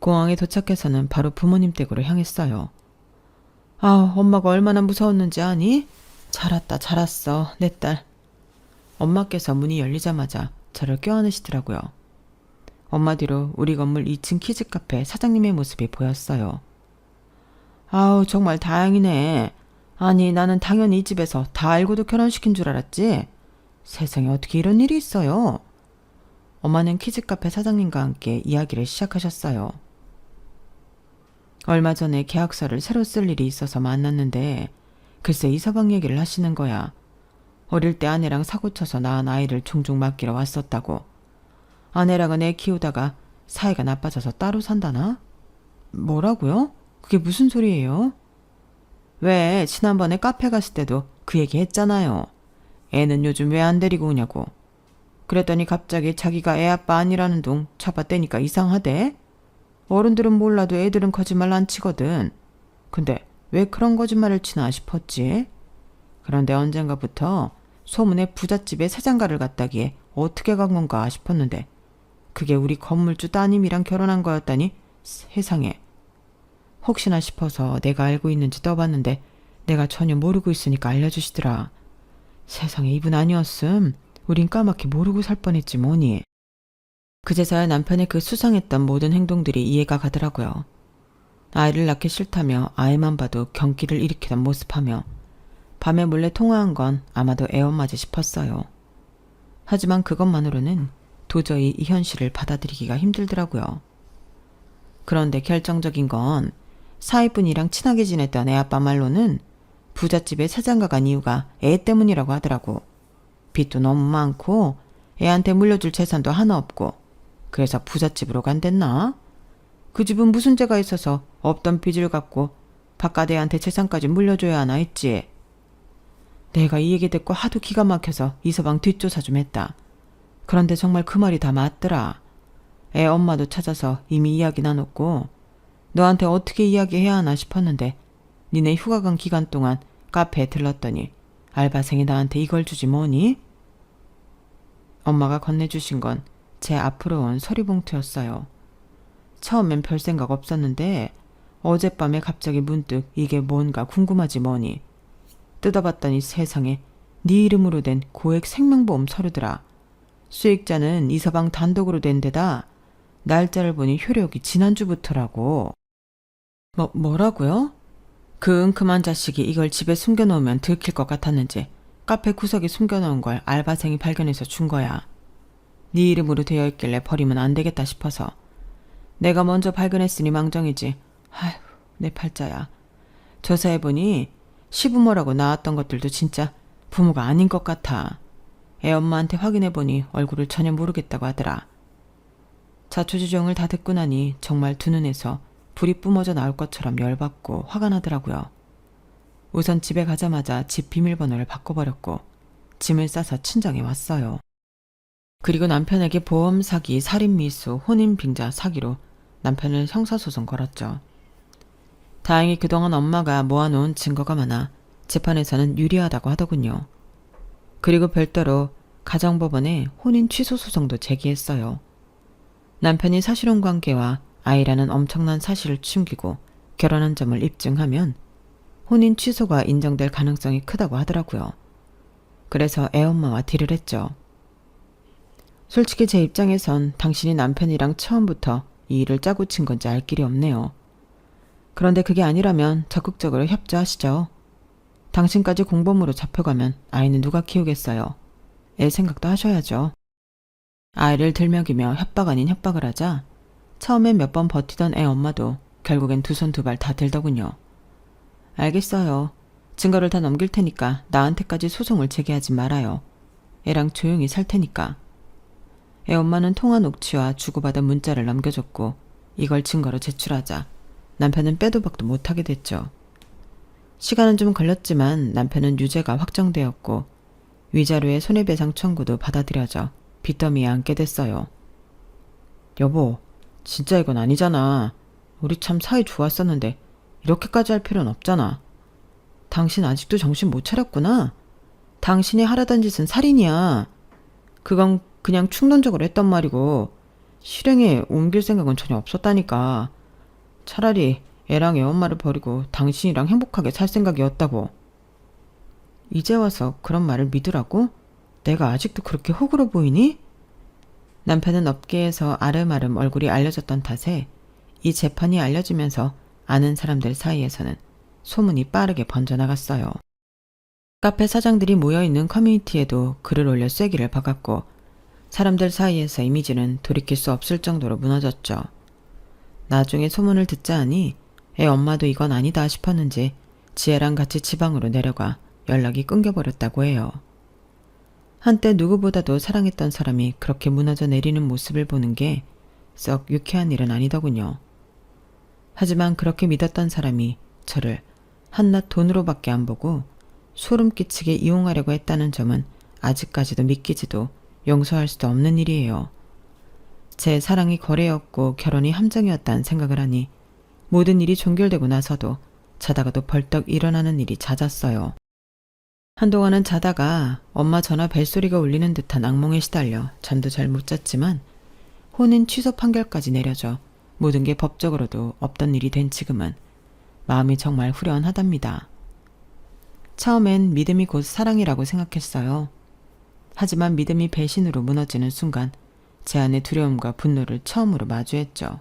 공항에 도착해서는 바로 부모님 댁으로 향했어요. 아, 엄마가 얼마나 무서웠는지 아니? 잘 왔다, 잘 왔어, 내 딸. 엄마께서 문이 열리자마자 저를 껴안으시더라고요. 엄마 뒤로 우리 건물 2층 키즈카페 사장님의 모습이 보였어요. 아우, 정말 다행이네. 아니, 나는 당연히 이 집에서 다 알고도 결혼시킨 줄 알았지. 세상에 어떻게 이런 일이 있어요? 엄마는 키즈카페 사장님과 함께 이야기를 시작하셨어요. 얼마 전에 계약서를 새로 쓸 일이 있어서 만났는데 글쎄 이서방 얘기를 하시는 거야. 어릴 때 아내랑 사고쳐서 낳은 아이를 종종 맡기러 왔었다고. 아내랑은 애 키우다가 사이가 나빠져서 따로 산다나? 뭐라고요? 그게 무슨 소리예요? 왜 지난번에 카페 갔을 때도 그 얘기 했잖아요. 애는 요즘 왜 안 데리고 오냐고. 그랬더니 갑자기 자기가 애 아빠 아니라는 둥 잡아떼니까 이상하대. 어른들은 몰라도 애들은 거짓말 안 치거든. 근데 왜 그런 거짓말을 치나 싶었지. 그런데 언젠가부터 소문에 부잣집에 사장가를 갔다기에 어떻게 간 건가 싶었는데 그게 우리 건물주 따님이랑 결혼한 거였다니 세상에. 혹시나 싶어서 내가 알고 있는지 떠봤는데 내가 전혀 모르고 있으니까 알려주시더라. 세상에 이분 아니었음 우린 까맣게 모르고 살 뻔했지 뭐니. 그제서야 남편의 그 수상했던 모든 행동들이 이해가 가더라고요. 아이를 낳기 싫다며 아이만 봐도 경기를 일으키던 모습하며 밤에 몰래 통화한 건 아마도 애엄마지 싶었어요. 하지만 그것만으로는 도저히 이 현실을 받아들이기가 힘들더라고요. 그런데 결정적인 건 사위분이랑 친하게 지냈던 애아빠 말로는 부잣집에 사장가 간 이유가 애 때문이라고 하더라고. 빚도 너무 많고 애한테 물려줄 재산도 하나 없고 그래서 부잣집으로 간댔나? 그 집은 무슨 죄가 있어서 없던 빚을 갚고 바깥 애한테 재산까지 물려줘야 하나 했지. 내가 이 얘기 듣고 하도 기가 막혀서 이서방 뒷조사 좀 했다. 그런데 정말 그 말이 다 맞더라. 애 엄마도 찾아서 이미 이야기 나눴고 너한테 어떻게 이야기해야 하나 싶었는데 니네 휴가 간 기간 동안 카페에 들렀더니 알바생이 나한테 이걸 주지 뭐니? 엄마가 건네주신 건 제 앞으로 온 서리봉투였어요. 처음엔 별 생각 없었는데 어젯밤에 갑자기 문득 이게 뭔가 궁금하지 뭐니. 뜯어봤더니 세상에 네 이름으로 된 고액 생명보험 서류더라. 수익자는 이서방 단독으로 된 데다 날짜를 보니 효력이 지난주부터라고. 뭐라고요? 그 은큼한 자식이 이걸 집에 숨겨놓으면 들킬 것 같았는지 카페 구석에 숨겨놓은 걸 알바생이 발견해서 준 거야. 네 이름으로 되어 있길래 버리면 안 되겠다 싶어서. 내가 먼저 발견했으니 망정이지. 아휴, 내 팔자야. 조사해보니 시부모라고 나왔던 것들도 진짜 부모가 아닌 것 같아. 애 엄마한테 확인해보니 얼굴을 전혀 모르겠다고 하더라. 자초지종을 다 듣고 나니 정말 두 눈에서 불이 뿜어져 나올 것처럼 열받고 화가 나더라고요. 우선 집에 가자마자 집 비밀번호를 바꿔버렸고 짐을 싸서 친정에 왔어요. 그리고 남편에게 보험 사기, 살인미수, 혼인빙자 사기로 남편을 형사소송 걸었죠. 다행히 그동안 엄마가 모아놓은 증거가 많아 재판에서는 유리하다고 하더군요. 그리고 별도로 가정법원에 혼인 취소 소송도 제기했어요. 남편이 사실혼 관계와 아이라는 엄청난 사실을 숨기고 결혼한 점을 입증하면 혼인 취소가 인정될 가능성이 크다고 하더라고요. 그래서 애엄마와 딜을 했죠. 솔직히 제 입장에선 당신이 남편이랑 처음부터 이 일을 짜고 친 건지 알 길이 없네요. 그런데 그게 아니라면 적극적으로 협조하시죠. 당신까지 공범으로 잡혀가면 아이는 누가 키우겠어요. 애 생각도 하셔야죠. 아이를 들먹이며 협박 아닌 협박을 하자 처음엔 몇 번 버티던 애 엄마도 결국엔 두 손 두 발 다 들더군요. 알겠어요. 증거를 다 넘길 테니까 나한테까지 소송을 제기하지 말아요. 애랑 조용히 살 테니까. 애 엄마는 통화 녹취와 주고받은 문자를 넘겨줬고 이걸 증거로 제출하자 남편은 빼도 박도 못하게 됐죠. 시간은 좀 걸렸지만 남편은 유죄가 확정되었고 위자료의 손해배상 청구도 받아들여져 빚더미에 앉게 됐어요. 여보, 진짜 이건 아니잖아. 우리 참 사이 좋았었는데 이렇게까지 할 필요는 없잖아. 당신 아직도 정신 못 차렸구나. 당신이 하려던 짓은 살인이야. 그건 그냥 충동적으로 했던 말이고 실행에 옮길 생각은 전혀 없었다니까. 차라리 애랑 애 엄마를 버리고 당신이랑 행복하게 살 생각이었다고. 이제 와서 그런 말을 믿으라고? 내가 아직도 그렇게 호구로 보이니? 남편은 업계에서 아름아름 얼굴이 알려졌던 탓에 이 재판이 알려지면서 아는 사람들 사이에서는 소문이 빠르게 번져나갔어요. 카페 사장들이 모여있는 커뮤니티에도 글을 올려 쐐기를 박았고 사람들 사이에서 이미지는 돌이킬 수 없을 정도로 무너졌죠. 나중에 소문을 듣자 하니 애 엄마도 이건 아니다 싶었는지 지혜랑 같이 지방으로 내려가 연락이 끊겨버렸다고 해요. 한때 누구보다도 사랑했던 사람이 그렇게 무너져 내리는 모습을 보는 게 썩 유쾌한 일은 아니더군요. 하지만 그렇게 믿었던 사람이 저를 한낱 돈으로밖에 안 보고 소름 끼치게 이용하려고 했다는 점은 아직까지도 믿기지도 용서할 수도 없는 일이에요. 제 사랑이 거래였고 결혼이 함정이었다는 생각을 하니 모든 일이 종결되고 나서도 자다가도 벌떡 일어나는 일이 잦았어요. 한동안은 자다가 엄마 전화 벨소리가 울리는 듯한 악몽에 시달려 잠도 잘 못 잤지만 혼인 취소 판결까지 내려져 모든 게 법적으로도 없던 일이 된 지금은 마음이 정말 후련하답니다. 처음엔 믿음이 곧 사랑이라고 생각했어요. 하지만 믿음이 배신으로 무너지는 순간 제 안의 두려움과 분노를 처음으로 마주했죠.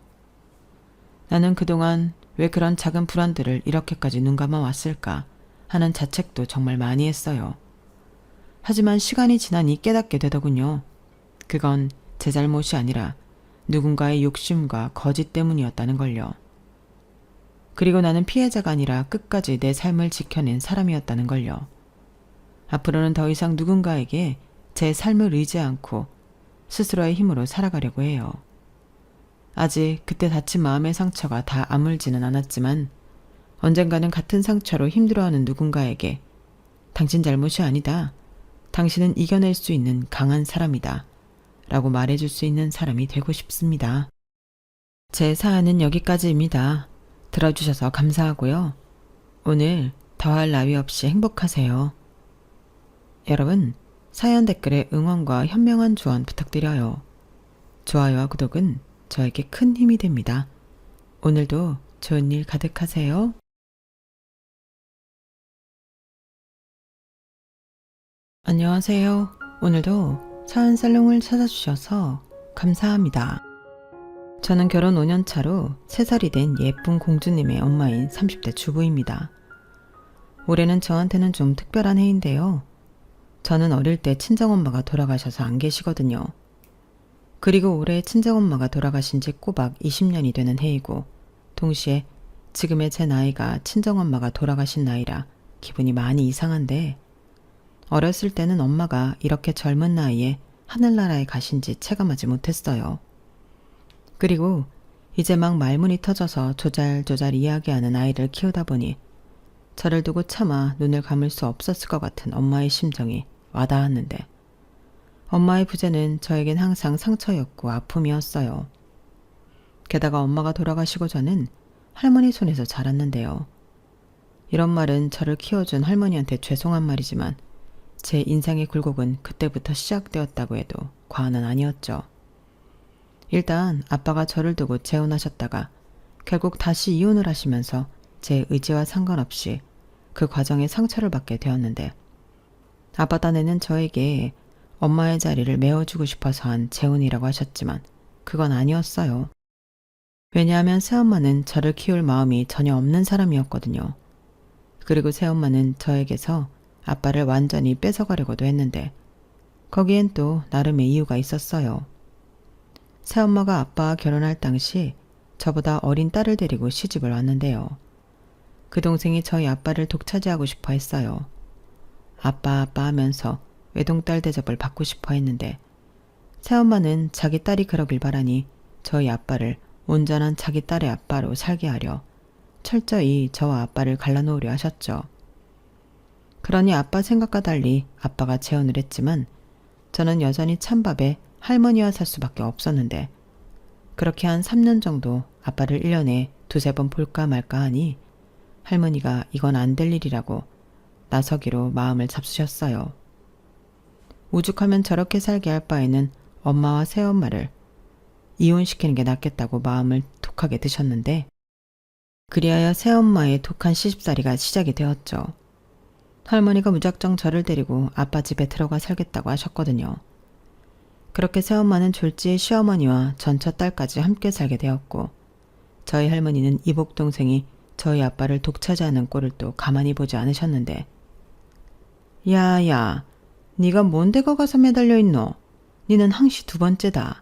나는 그동안 왜 그런 작은 불안들을 이렇게까지 눈감아 왔을까 하는 자책도 정말 많이 했어요. 하지만 시간이 지나니 깨닫게 되더군요. 그건 제 잘못이 아니라 누군가의 욕심과 거짓 때문이었다는 걸요. 그리고 나는 피해자가 아니라 끝까지 내 삶을 지켜낸 사람이었다는 걸요. 앞으로는 더 이상 누군가에게 제 삶을 의지 않고 스스로의 힘으로 살아가려고 해요. 아직 그때 다친 마음의 상처가 다 아물지는 않았지만 언젠가는 같은 상처로 힘들어하는 누군가에게 당신 잘못이 아니다. 당신은 이겨낼 수 있는 강한 사람이다. 라고 말해줄 수 있는 사람이 되고 싶습니다. 제 사연은 여기까지입니다. 들어주셔서 감사하고요. 오늘 더할 나위 없이 행복하세요. 여러분, 사연 댓글에 응원과 현명한 조언 부탁드려요. 좋아요와 구독은 저에게 큰 힘이 됩니다. 오늘도 좋은 일 가득하세요. 안녕하세요. 오늘도 사연 살롱을 찾아주셔서 감사합니다. 저는 결혼 5년 차로 3살이 된 예쁜 공주님의 엄마인 30대 주부입니다. 올해는 저한테는 좀 특별한 해인데요. 저는 어릴 때 친정엄마가 돌아가셔서 안 계시거든요. 그리고 올해 친정엄마가 돌아가신 지 꼬박 20년이 되는 해이고 동시에 지금의 제 나이가 친정엄마가 돌아가신 나이라 기분이 많이 이상한데 어렸을 때는 엄마가 이렇게 젊은 나이에 하늘나라에 가신지 체감하지 못했어요. 그리고 이제 막 말문이 터져서 조잘조잘 이야기하는 아이를 키우다 보니 저를 두고 차마 눈을 감을 수 없었을 것 같은 엄마의 심정이 와닿았는데 엄마의 부재는 저에겐 항상 상처였고 아픔이었어요. 게다가 엄마가 돌아가시고 저는 할머니 손에서 자랐는데요. 이런 말은 저를 키워준 할머니한테 죄송한 말이지만 제 인생의 굴곡은 그때부터 시작되었다고 해도 과언은 아니었죠. 일단 아빠가 저를 두고 재혼하셨다가 결국 다시 이혼을 하시면서 제 의지와 상관없이 그 과정에 상처를 받게 되었는데 아빠 딴에는 저에게 엄마의 자리를 메워주고 싶어서 한 재혼이라고 하셨지만 그건 아니었어요. 왜냐하면 새엄마는 저를 키울 마음이 전혀 없는 사람이었거든요. 그리고 새엄마는 저에게서 아빠를 완전히 뺏어가려고도 했는데 거기엔 또 나름의 이유가 있었어요. 새엄마가 아빠와 결혼할 당시 저보다 어린 딸을 데리고 시집을 왔는데요. 그 동생이 저희 아빠를 독차지하고 싶어 했어요. 아빠 하면서 외동딸 대접을 받고 싶어 했는데 새엄마는 자기 딸이 그러길 바라니 저희 아빠를 온전한 자기 딸의 아빠로 살게 하려 철저히 저와 아빠를 갈라놓으려 하셨죠. 그러니 아빠 생각과 달리 아빠가 재혼을 했지만 저는 여전히 찬밥에 할머니와 살 수밖에 없었는데 그렇게 한 3년 정도 아빠를 1년에 두세 번 볼까 말까 하니 할머니가 이건 안 될 일이라고 나서기로 마음을 잡수셨어요. 오죽하면 저렇게 살게 할 바에는 엄마와 새엄마를 이혼시키는 게 낫겠다고 마음을 독하게 드셨는데 그리하여 새엄마의 독한 시집살이가 시작이 되었죠. 할머니가 무작정 저를 데리고 아빠 집에 들어가 살겠다고 하셨거든요. 그렇게 새엄마는 졸지에 시어머니와 전처 딸까지 함께 살게 되었고 저희 할머니는 이복 동생이 저희 아빠를 독차지하는 꼴을 또 가만히 보지 않으셨는데 야야 네가 뭔데 거 가서 매달려 있노? 니는 항시 2번째다.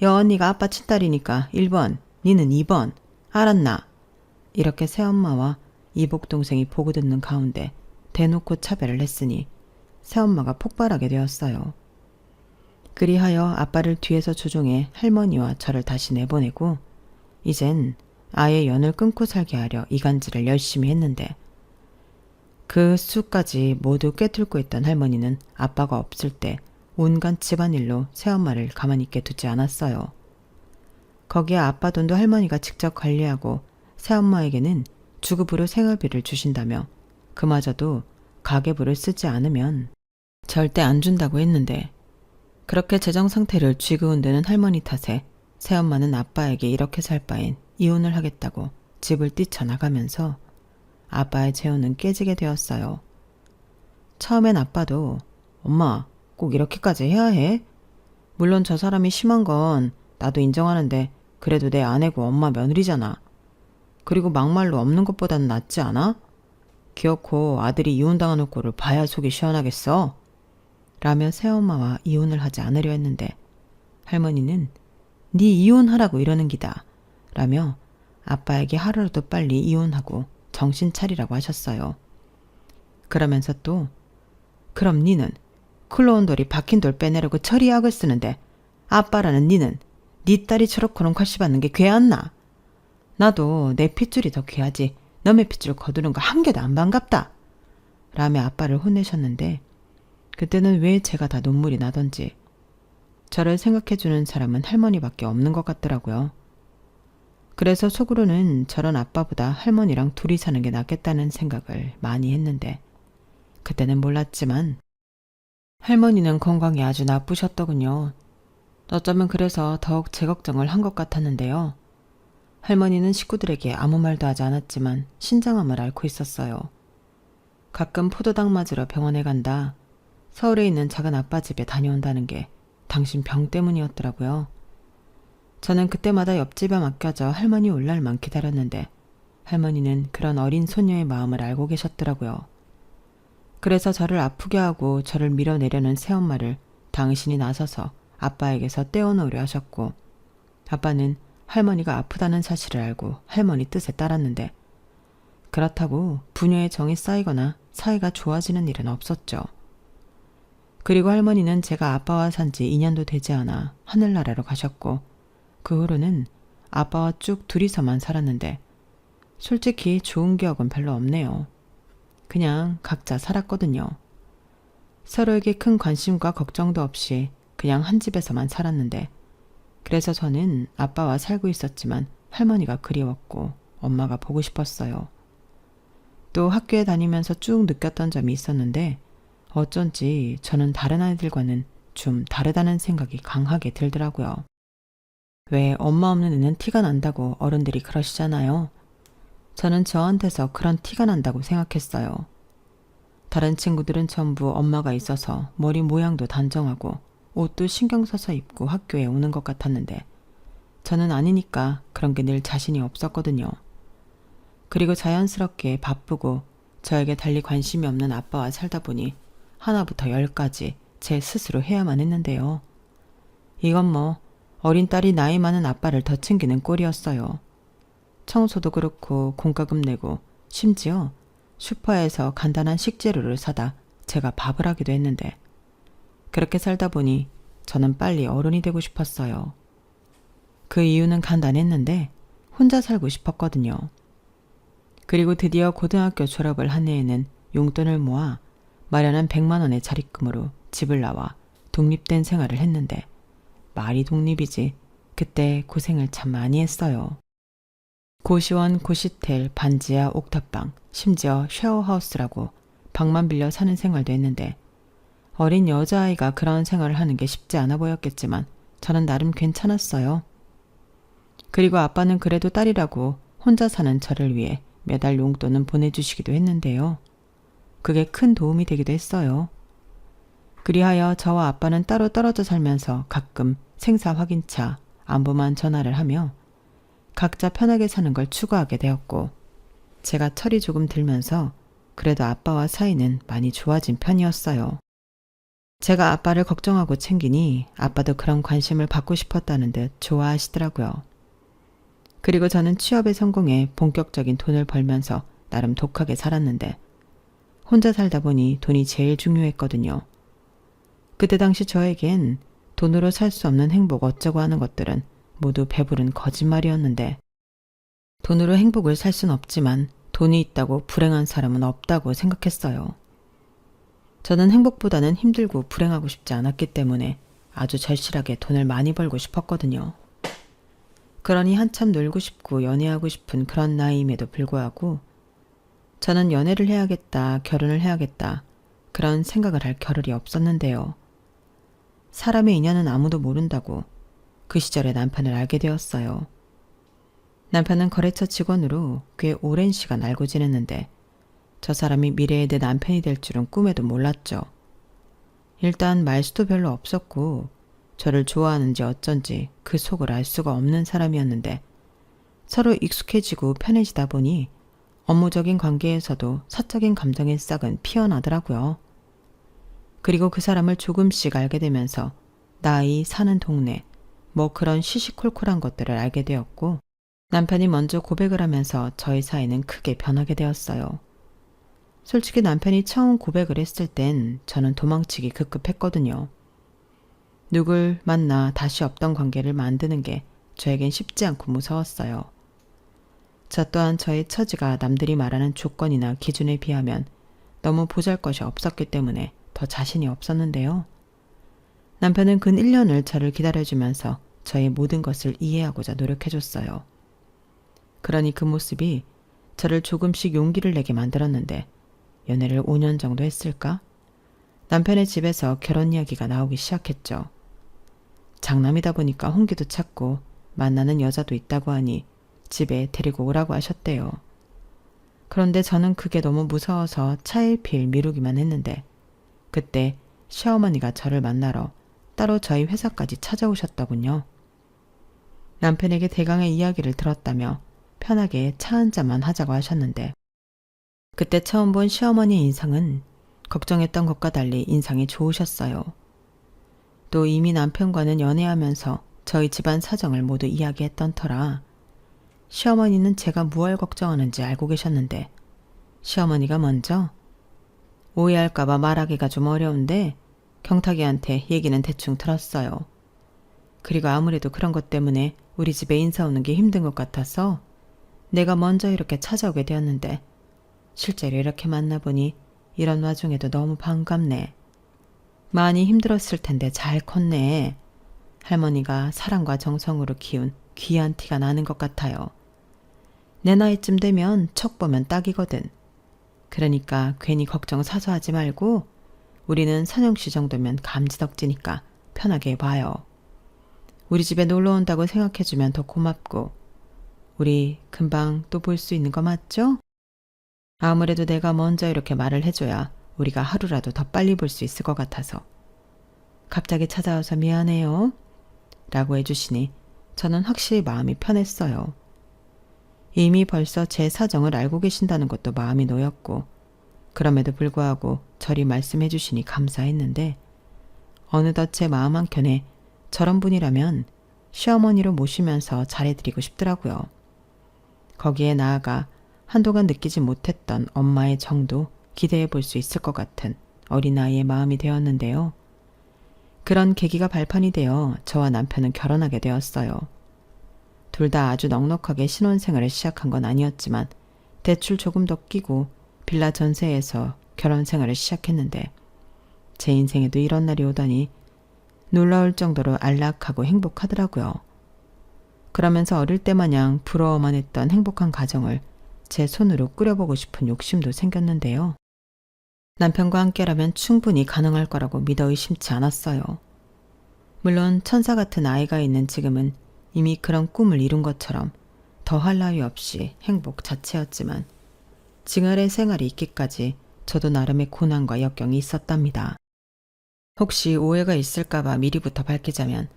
여 언니가 아빠 친딸이니까 1번, 니는 2번. 알았나? 이렇게 새엄마와 이복 동생이 보고 듣는 가운데 대놓고 차별을 했으니 새엄마가 폭발하게 되었어요. 그리하여 아빠를 뒤에서 조종해 할머니와 저를 다시 내보내고 이젠 아예 연을 끊고 살게 하려 이간질을 열심히 했는데 그 수까지 모두 꿰뚫고 있던 할머니는 아빠가 없을 때 온갖 집안일로 새엄마를 가만히 있게 두지 않았어요. 거기에 아빠 돈도 할머니가 직접 관리하고 새엄마에게는 주급으로 생활비를 주신다며 그마저도 가계부를 쓰지 않으면 절대 안 준다고 했는데 그렇게 재정 상태를 쥐고 흔드는 할머니 탓에 새엄마는 아빠에게 이렇게 살 바엔 이혼을 하겠다고 집을 뛰쳐나가면서 아빠의 재혼은 깨지게 되었어요. 처음엔 아빠도 엄마 꼭 이렇게까지 해야 해? 물론 저 사람이 심한 건 나도 인정하는데 그래도 내 아내고 엄마 며느리잖아. 그리고 막말로 없는 것보다는 낫지 않아? 기어코 아들이 이혼당하는 꼴을 봐야 속이 시원하겠어? 라며 새엄마와 이혼을 하지 않으려 했는데 할머니는 네 이혼하라고 이러는 기다 라며 아빠에게 하루라도 빨리 이혼하고 정신 차리라고 하셨어요. 그러면서 또 그럼 니는 클로운 돌이 박힌 돌 빼내려고 철이 약을 쓰는데 아빠라는 니는 니 딸이 저렇게는 괄시 받는 게 괴안나? 나도 내 핏줄이 더 귀하지 너의 핏줄 거두는 거 한 개도 안 반갑다 라며 아빠를 혼내셨는데 그때는 왜 제가 다 눈물이 나던지 저를 생각해주는 사람은 할머니밖에 없는 것 같더라고요. 그래서 속으로는 저런 아빠보다 할머니랑 둘이 사는 게 낫겠다는 생각을 많이 했는데 그때는 몰랐지만 할머니는 건강이 아주 나쁘셨더군요. 어쩌면 그래서 더욱 제 걱정을 한 것 같았는데요. 할머니는 식구들에게 아무 말도 하지 않았지만 신장암을 앓고 있었어요. 가끔 포도당 맞으러 병원에 간다. 서울에 있는 작은 아빠 집에 다녀온다는 게 당신 병 때문이었더라고요. 저는 그때마다 옆집에 맡겨져 할머니 올 날만 기다렸는데 할머니는 그런 어린 소녀의 마음을 알고 계셨더라고요. 그래서 저를 아프게 하고 저를 밀어내려는 새엄마를 당신이 나서서 아빠에게서 떼어놓으려 하셨고 아빠는 할머니가 아프다는 사실을 알고 할머니 뜻에 따랐는데 그렇다고 부녀의 정이 쌓이거나 사이가 좋아지는 일은 없었죠. 그리고 할머니는 제가 아빠와 산 지 2년도 되지 않아 하늘나라로 가셨고 그 후로는 아빠와 쭉 둘이서만 살았는데 솔직히 좋은 기억은 별로 없네요. 그냥 각자 살았거든요. 서로에게 큰 관심과 걱정도 없이 그냥 한 집에서만 살았는데 그래서 저는 아빠와 살고 있었지만 할머니가 그리웠고 엄마가 보고 싶었어요. 또 학교에 다니면서 쭉 느꼈던 점이 있었는데 어쩐지 저는 다른 아이들과는 좀 다르다는 생각이 강하게 들더라고요. 왜 엄마 없는 애는 티가 난다고 어른들이 그러시잖아요. 저는 저한테서 그런 티가 난다고 생각했어요. 다른 친구들은 전부 엄마가 있어서 머리 모양도 단정하고 옷도 신경 써서 입고 학교에 오는 것 같았는데 저는 아니니까 그런 게 늘 자신이 없었거든요. 그리고 자연스럽게 바쁘고 저에게 달리 관심이 없는 아빠와 살다 보니 하나부터 10까지 제 스스로 해야만 했는데요. 이건 뭐 어린 딸이 나이 많은 아빠를 더 챙기는 꼴이었어요. 청소도 그렇고 공과금 내고 심지어 슈퍼에서 간단한 식재료를 사다 제가 밥을 하기도 했는데 그렇게 살다 보니 저는 빨리 어른이 되고 싶었어요. 그 이유는 간단했는데 혼자 살고 싶었거든요. 그리고 드디어 고등학교 졸업을 한 해에는 용돈을 모아 마련한 100만 원의 자립금으로 집을 나와 독립된 생활을 했는데 말이 독립이지 그때 고생을 참 많이 했어요. 고시원, 고시텔, 반지하, 옥탑방, 심지어 쉐어하우스라고 방만 빌려 사는 생활도 했는데 어린 여자아이가 그런 생활을 하는 게 쉽지 않아 보였겠지만 저는 나름 괜찮았어요. 그리고 아빠는 그래도 딸이라고 혼자 사는 저를 위해 매달 용돈은 보내주시기도 했는데요. 그게 큰 도움이 되기도 했어요. 그리하여 저와 아빠는 따로 떨어져 살면서 가끔 생사 확인차, 안부만 전화를 하며 각자 편하게 사는 걸 추구하게 되었고 제가 철이 조금 들면서 그래도 아빠와 사이는 많이 좋아진 편이었어요. 제가 아빠를 걱정하고 챙기니 아빠도 그런 관심을 받고 싶었다는 듯 좋아하시더라고요. 그리고 저는 취업에 성공해 본격적인 돈을 벌면서 나름 독하게 살았는데 혼자 살다 보니 돈이 제일 중요했거든요. 그때 당시 저에겐 돈으로 살 수 없는 행복 어쩌고 하는 것들은 모두 배부른 거짓말이었는데 돈으로 행복을 살 순 없지만 돈이 있다고 불행한 사람은 없다고 생각했어요. 저는 행복보다는 힘들고 불행하고 싶지 않았기 때문에 아주 절실하게 돈을 많이 벌고 싶었거든요. 그러니 한참 놀고 싶고 연애하고 싶은 그런 나이임에도 불구하고 저는 연애를 해야겠다, 결혼을 해야겠다 그런 생각을 할 겨를이 없었는데요. 사람의 인연은 아무도 모른다고 그 시절에 남편을 알게 되었어요. 남편은 거래처 직원으로 꽤 오랜 시간 알고 지냈는데 저 사람이 미래의 내 남편이 될 줄은 꿈에도 몰랐죠. 일단 말수도 별로 없었고 저를 좋아하는지 어쩐지 그 속을 알 수가 없는 사람이었는데 서로 익숙해지고 편해지다 보니 업무적인 관계에서도 사적인 감정의 싹은 피어나더라고요. 그리고 그 사람을 조금씩 알게 되면서 나이, 사는 동네, 뭐 그런 시시콜콜한 것들을 알게 되었고 남편이 먼저 고백을 하면서 저희 사이는 크게 변하게 되었어요. 솔직히 남편이 처음 고백을 했을 땐 저는 도망치기 급급했거든요. 누굴 만나 다시 없던 관계를 만드는 게 저에겐 쉽지 않고 무서웠어요. 저 또한 저의 처지가 남들이 말하는 조건이나 기준에 비하면 너무 보잘것이 없었기 때문에 더 자신이 없었는데요. 남편은 근 1년을 저를 기다려주면서 저의 모든 것을 이해하고자 노력해줬어요. 그러니 그 모습이 저를 조금씩 용기를 내게 만들었는데 연애를 5년 정도 했을까? 남편의 집에서 결혼 이야기가 나오기 시작했죠. 장남이다 보니까 홍기도 찾고 만나는 여자도 있다고 하니 집에 데리고 오라고 하셨대요. 그런데 저는 그게 너무 무서워서 차일피일 미루기만 했는데 그때 시어머니가 저를 만나러 따로 저희 회사까지 찾아오셨더군요. 남편에게 대강의 이야기를 들었다며 편하게 차 한잔만 하자고 하셨는데 그때 처음 본 시어머니의 인상은 걱정했던 것과 달리 인상이 좋으셨어요. 또 이미 남편과는 연애하면서 저희 집안 사정을 모두 이야기했던 터라 시어머니는 제가 무얼 걱정하는지 알고 계셨는데 시어머니가 먼저 오해할까봐 말하기가 좀 어려운데 경탁이한테 얘기는 대충 들었어요. 그리고 아무래도 그런 것 때문에 우리 집에 인사 오는 게 힘든 것 같아서 내가 먼저 이렇게 찾아오게 되었는데 실제로 이렇게 만나보니 이런 와중에도 너무 반갑네. 많이 힘들었을 텐데 잘 컸네. 할머니가 사랑과 정성으로 키운 귀한 티가 나는 것 같아요. 내 나이쯤 되면 척 보면 딱이거든. 그러니까 괜히 걱정 사서 하지 말고 우리는 선영씨 정도면 감지덕지니까 편하게 봐요. 우리 집에 놀러 온다고 생각해주면 더 고맙고 우리 금방 또 볼 수 있는 거 맞죠? 아무래도 내가 먼저 이렇게 말을 해줘야 우리가 하루라도 더 빨리 볼 수 있을 것 같아서 갑자기 찾아와서 미안해요 라고 해주시니 저는 확실히 마음이 편했어요. 이미 벌써 제 사정을 알고 계신다는 것도 마음이 놓였고 그럼에도 불구하고 저리 말씀해 주시니 감사했는데 어느덧 제 마음 한켠에 저런 분이라면 시어머니로 모시면서 잘해드리고 싶더라고요. 거기에 나아가 한동안 느끼지 못했던 엄마의 정도 기대해 볼 수 있을 것 같은 어린아이의 마음이 되었는데요. 그런 계기가 발판이 되어 저와 남편은 결혼하게 되었어요. 둘 다 아주 넉넉하게 신혼생활을 시작한 건 아니었지만 대출 조금 더 끼고 빌라 전세에서 결혼 생활을 시작했는데 제 인생에도 이런 날이 오다니 놀라울 정도로 안락하고 행복하더라고요. 그러면서 어릴 때 마냥 부러워만 했던 행복한 가정을 제 손으로 꾸려보고 싶은 욕심도 생겼는데요. 남편과 함께라면 충분히 가능할 거라고 믿어 의심치 않았어요. 물론 천사 같은 아이가 있는 지금은 이미 그런 꿈을 이룬 것처럼 더할 나위 없이 행복 자체였지만 증알의 생활이 있기까지 저도 나름의 고난과 역경이 있었답니다. 혹시 오해가 있을까봐 미리부터 밝히자면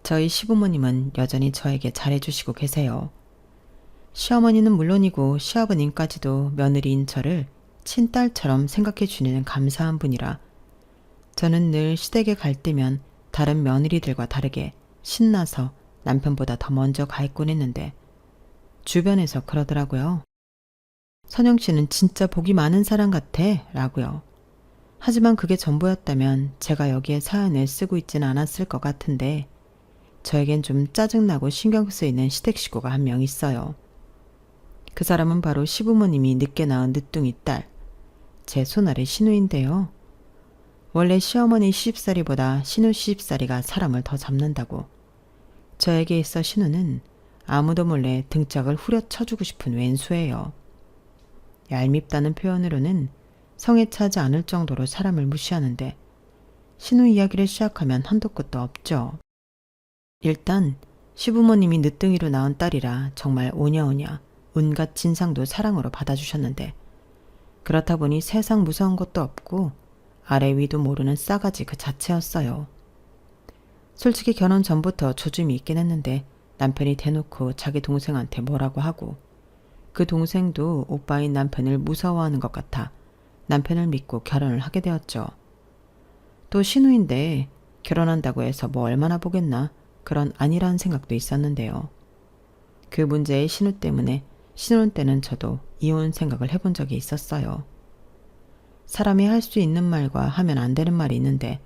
저희 시부모님은 여전히 저에게 잘해주시고 계세요. 시어머니는 물론이고 시아버님까지도 며느리인 저를 친딸처럼 생각해 주는 감사한 분이라 저는 늘 시댁에 갈 때면 다른 며느리들과 다르게 신나서 남편보다 더 먼저 가 있곤 했는데 주변에서 그러더라고요. 선영 씨는 진짜 복이 많은 사람 같아 라고요. 하지만 그게 전부였다면 제가 여기에 사연을 쓰고 있지는 않았을 것 같은데 저에겐 좀 짜증나고 신경 쓰이는 시댁 식구가 한 명 있어요. 그 사람은 바로 시부모님이 늦게 낳은 늦둥이 딸, 제 손아래 신우인데요. 원래 시어머니 시집살이보다 신우 시집살이가 사람을 더 잡는다고. 저에게 있어 신우는 아무도 몰래 등짝을 후려쳐주고 싶은 왼수예요. 얄밉다는 표현으로는 성에 차지 않을 정도로 사람을 무시하는데 신우 이야기를 시작하면 한도 끝도 없죠. 일단 시부모님이 늦둥이로 낳은 딸이라 정말 오냐오냐 온갖 진상도 사랑으로 받아주셨는데 그렇다 보니 세상 무서운 것도 없고 아래 위도 모르는 싸가지 그 자체였어요. 솔직히 결혼 전부터 조짐이 있긴 했는데 남편이 대놓고 자기 동생한테 뭐라고 하고 그 동생도 오빠인 남편을 무서워하는 것 같아 남편을 믿고 결혼을 하게 되었죠. 또 신우인데 결혼한다고 해서 뭐 얼마나 보겠나 그런 아니라는 생각도 있었는데요. 그 문제의 신우 때문에 신혼 때는 저도 이혼 생각을 해본 적이 있었어요. 사람이 할 수 있는 말과 하면 안 되는 말이 있는데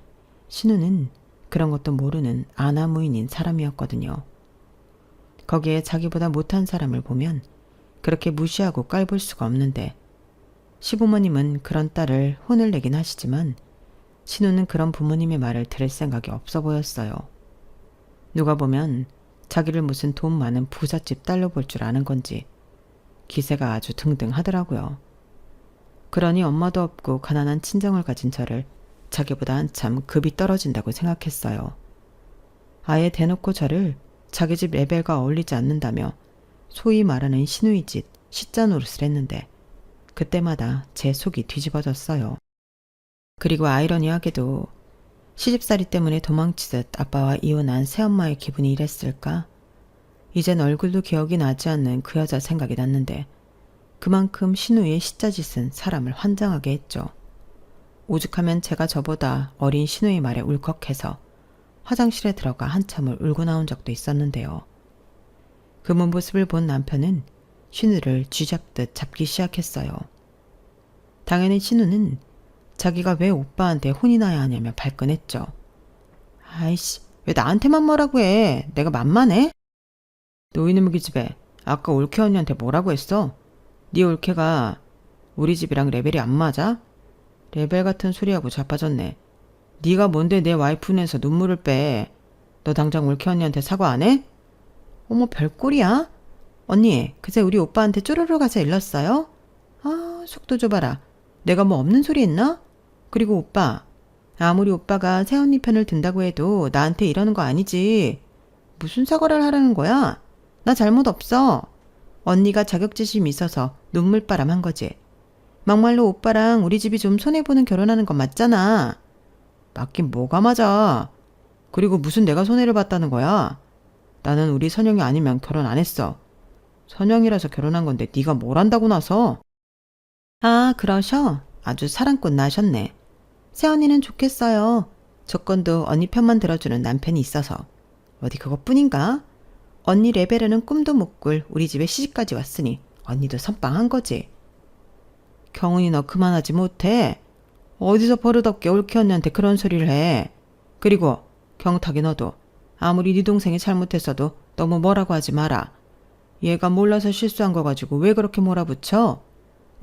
신우는 그런 것도 모르는 아나무인인 사람이었거든요. 거기에 자기보다 못한 사람을 보면 그렇게 무시하고 깔볼 수가 없는데 시부모님은 그런 딸을 혼을 내긴 하시지만 신우는 그런 부모님의 말을 들을 생각이 없어 보였어요. 누가 보면 자기를 무슨 돈 많은 부잣집 딸로 볼 줄 아는 건지 기세가 아주 등등하더라고요. 그러니 엄마도 없고 가난한 친정을 가진 저를 자기보다 한참 급이 떨어진다고 생각했어요. 아예 대놓고 저를 자기 집 레벨과 어울리지 않는다며 소위 말하는 신우이 짓 시자 노릇을 했는데 그때마다 제 속이 뒤집어졌어요. 그리고 아이러니하게도 시집살이 때문에 도망치듯 아빠와 이혼한 새엄마의 기분이 이랬을까? 이젠 얼굴도 기억이 나지 않는 그 여자 생각이 났는데 그만큼 신우의 시자짓은 사람을 환장하게 했죠. 오죽하면 제가 저보다 어린 신우의 말에 울컥해서 화장실에 들어가 한참을 울고 나온 적도 있었는데요. 그 모습을 본 남편은 신우를 쥐잡듯 잡기 시작했어요. 당연히 신우는 자기가 왜 오빠한테 혼이 나야 하냐며 발끈했죠. 아이씨, 왜 나한테만 뭐라고 해? 내가 만만해? 너 이놈의 기집애, 아까 올케 언니한테 뭐라고 했어? 네 올케가 우리 집이랑 레벨이 안 맞아? 레벨 같은 소리하고 자빠졌네. 네가 뭔데 내 와이프 눈에서 눈물을 빼. 너 당장 올케 언니한테 사과 안 해? 어머 별꼴이야? 언니 그새 우리 오빠한테 쪼르르 가서 일렀어요? 아 속도 줘봐라. 내가 뭐 없는 소리 했나? 그리고 오빠 아무리 오빠가 새언니 편을 든다고 해도 나한테 이러는 거 아니지. 무슨 사과를 하라는 거야? 나 잘못 없어. 언니가 자격지심이 있어서 눈물바람 한 거지. 막말로 오빠랑 우리 집이 좀 손해보는 결혼하는 건 맞잖아. 맞긴 뭐가 맞아. 그리고 무슨 내가 손해를 봤다는 거야. 나는 우리 선영이 아니면 결혼 안 했어. 선영이라서 결혼한 건데 네가 뭘 안다고 나서. 아 그러셔? 아주 사랑꾼 나셨네. 새언니는 좋겠어요. 조건도 언니 편만 들어주는 남편이 있어서. 어디 그것뿐인가? 언니 레벨에는 꿈도 못 꿀 우리 집에 시집까지 왔으니 언니도 선빵한 거지. 경훈이 너 그만하지 못해. 어디서 버릇없게 올케 언니한테 그런 소리를 해. 그리고 경탁이 너도 아무리 네 동생이 잘못했어도 너무 뭐라고 하지 마라. 얘가 몰라서 실수한 거 가지고 왜 그렇게 몰아붙여?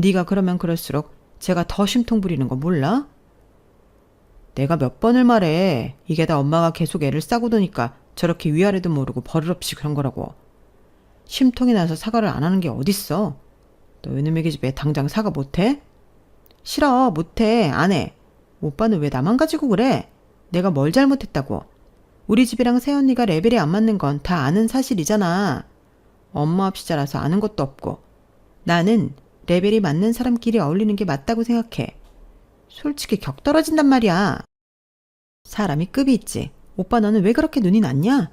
네가 그러면 그럴수록 제가 더 심통 부리는 거 몰라? 내가 몇 번을 말해. 이게 다 엄마가 계속 애를 싸고 도니까 저렇게 위아래도 모르고 버릇없이 그런 거라고. 심통이 나서 사과를 안 하는 게 어딨어. 너 이놈의 기집애 당장 사과 못해? 싫어, 못해, 안 해. 오빠는 왜 나만 가지고 그래? 내가 뭘 잘못했다고. 우리 집이랑 새언니가 레벨이 안 맞는 건 다 아는 사실이잖아. 엄마 없이 자라서 아는 것도 없고. 나는 레벨이 맞는 사람끼리 어울리는 게 맞다고 생각해. 솔직히 격 떨어진단 말이야. 사람이 급이 있지. 오빠 너는 왜 그렇게 눈이 났냐?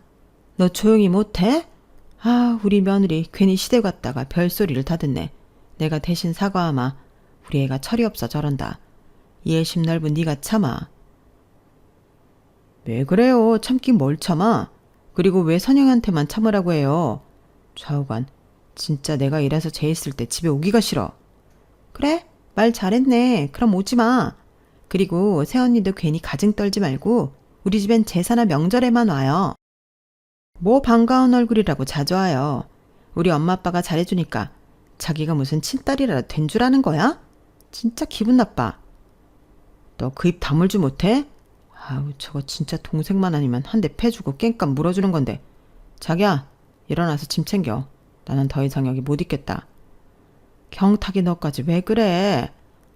너 조용히 못해? 아, 우리 며느리 괜히 시댁 갔다가 별소리를 다 듣네. 내가 대신 사과하마. 우리 애가 철이 없어 저런다. 이해심 넓은 네가 참아. 왜 그래요? 참긴 뭘 참아? 그리고 왜 선영한테만 참으라고 해요? 좌우간, 진짜 내가 이래서 쟤 있을 때 집에 오기가 싫어. 그래? 말 잘했네. 그럼 오지 마. 그리고 새언니도 괜히 가증 떨지 말고 우리 집엔 제사나 명절에만 와요. 뭐 반가운 얼굴이라고 자주 와요. 우리 엄마 아빠가 잘해주니까 자기가 무슨 친딸이라도 된 줄 아는 거야? 진짜 기분 나빠. 너 그 입 다물지 못해? 아우, 저거 진짜 동생만 아니면 한 대 패주고 깽값 물어주는 건데. 자기야, 일어나서 짐 챙겨. 나는 더 이상 여기 못 있겠다. 경탁이 너까지 왜 그래?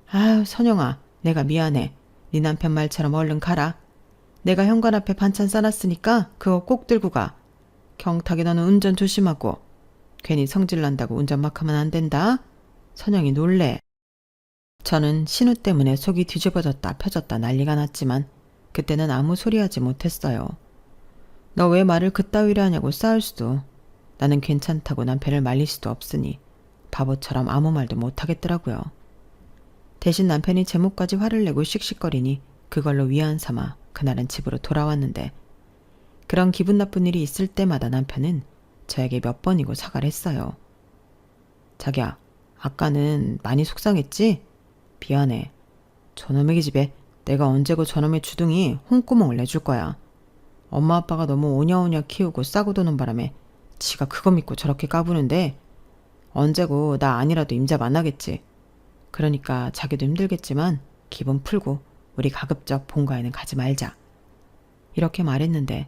아유, 선영아, 내가 미안해. 네 남편 말처럼 얼른 가라. 내가 현관 앞에 반찬 싸놨으니까 그거 꼭 들고 가. 경탁이 너는 운전 조심하고. 괜히 성질 난다고 운전 막 하면 안 된다. 선영이 놀래. 저는 신우 때문에 속이 뒤집어졌다 펴졌다 난리가 났지만 그때는 아무 소리하지 못했어요. 너 왜 말을 그따위로 하냐고 싸울 수도, 나는 괜찮다고 남편을 말릴 수도 없으니 바보처럼 아무 말도 못하겠더라고요. 대신 남편이 제목까지 화를 내고 씩씩거리니 그걸로 위안 삼아 그날은 집으로 돌아왔는데, 그런 기분 나쁜 일이 있을 때마다 남편은 저에게 몇 번이고 사과를 했어요. 자기야, 아까는 많이 속상했지? 미안해. 저놈의 기집애 내가 언제고 저놈의 주둥이 홍구멍을 내줄 거야. 엄마 아빠가 너무 오냐오냐 키우고 싸고 도는 바람에 지가 그거 믿고 저렇게 까부는데 언제고 나 아니라도 임자 만나겠지. 그러니까 자기도 힘들겠지만 기분 풀고 우리 가급적 본가에는 가지 말자. 이렇게 말했는데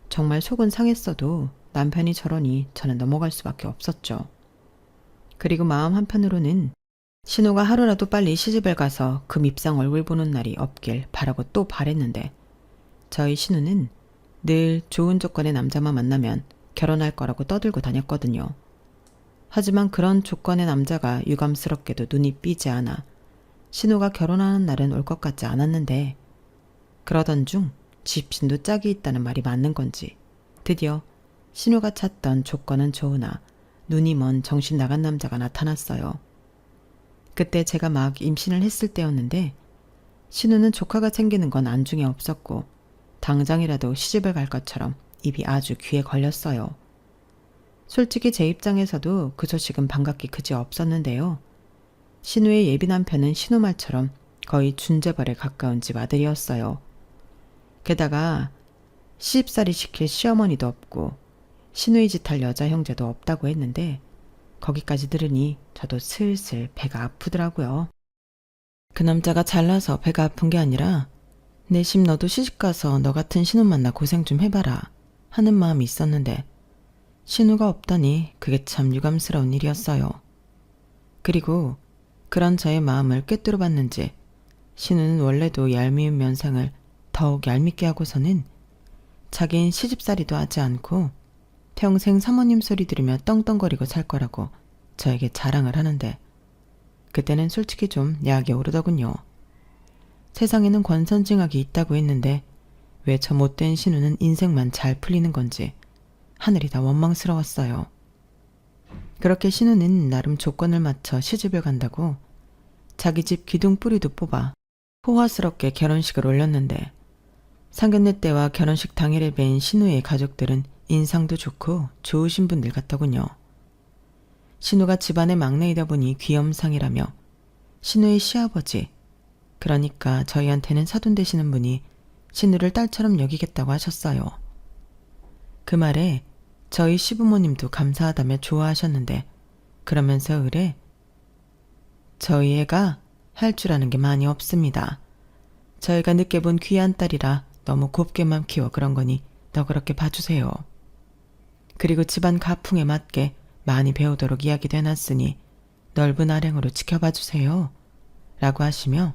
정말 속은 상했어도 남편이 저러니 저는 넘어갈 수밖에 없었죠. 그리고 마음 한편으로는 신우가 하루라도 빨리 시집을 가서 그 밉상 얼굴 보는 날이 없길 바라고 또 바랬는데, 저희 신우는 늘 좋은 조건의 남자만 만나면 결혼할 거라고 떠들고 다녔거든요. 하지만 그런 조건의 남자가 유감스럽게도 눈이 삐지 않아 신우가 결혼하는 날은 올 것 같지 않았는데, 그러던 중 집신도 짝이 있다는 말이 맞는 건지 드디어 신우가 찾던 조건은 좋으나 눈이 먼 정신 나간 남자가 나타났어요. 그때 제가 막 임신을 했을 때였는데 신우는 조카가 생기는 건 안중에 없었고 당장이라도 시집을 갈 것처럼 입이 아주 귀에 걸렸어요. 솔직히 제 입장에서도 그 소식은 반갑기 그지 없었는데요. 신우의 예비 남편은 신우 말처럼 거의 준재벌에 가까운 집 아들이었어요. 게다가 시집살이 시킬 시어머니도 없고 신우의 짓 할 여자 형제도 없다고 했는데, 거기까지 들으니 저도 슬슬 배가 아프더라고요. 그 남자가 잘나서 배가 아픈 게 아니라 내심 너도 시집가서 너 같은 신우 만나 고생 좀 해봐라 하는 마음이 있었는데, 신우가 없다니 그게 참 유감스러운 일이었어요. 그리고 그런 저의 마음을 꿰뚫어 봤는지 신우는 원래도 얄미운 면상을 더욱 얄밉게 하고서는 자긴 시집살이도 하지 않고 평생 사모님 소리 들으며 떵떵거리고 살 거라고 저에게 자랑을 하는데, 그때는 솔직히 좀 약이 오르더군요. 세상에는 권선징악이 있다고 했는데 왜 저 못된 신우는 인생만 잘 풀리는 건지 하늘이 다 원망스러웠어요. 그렇게 신우는 나름 조건을 맞춰 시집을 간다고 자기 집 기둥 뿌리도 뽑아 호화스럽게 결혼식을 올렸는데, 상견례 때와 결혼식 당일에 뵌 신우의 가족들은 인상도 좋고 좋으신 분들 같더군요. 신우가 집안의 막내이다 보니 귀염상이라며 신우의 시아버지, 그러니까 저희한테는 사돈 되시는 분이 신우를 딸처럼 여기겠다고 하셨어요. 그 말에 저희 시부모님도 감사하다며 좋아하셨는데, 그러면서 의뢰 저희 애가 할 줄 아는 게 많이 없습니다. 저희가 늦게 본 귀한 딸이라 너무 곱게만 키워 그런 거니 너 그렇게 봐주세요. 그리고 집안 가풍에 맞게 많이 배우도록 이야기도 해놨으니 넓은 아량으로 지켜봐 주세요. 라고 하시며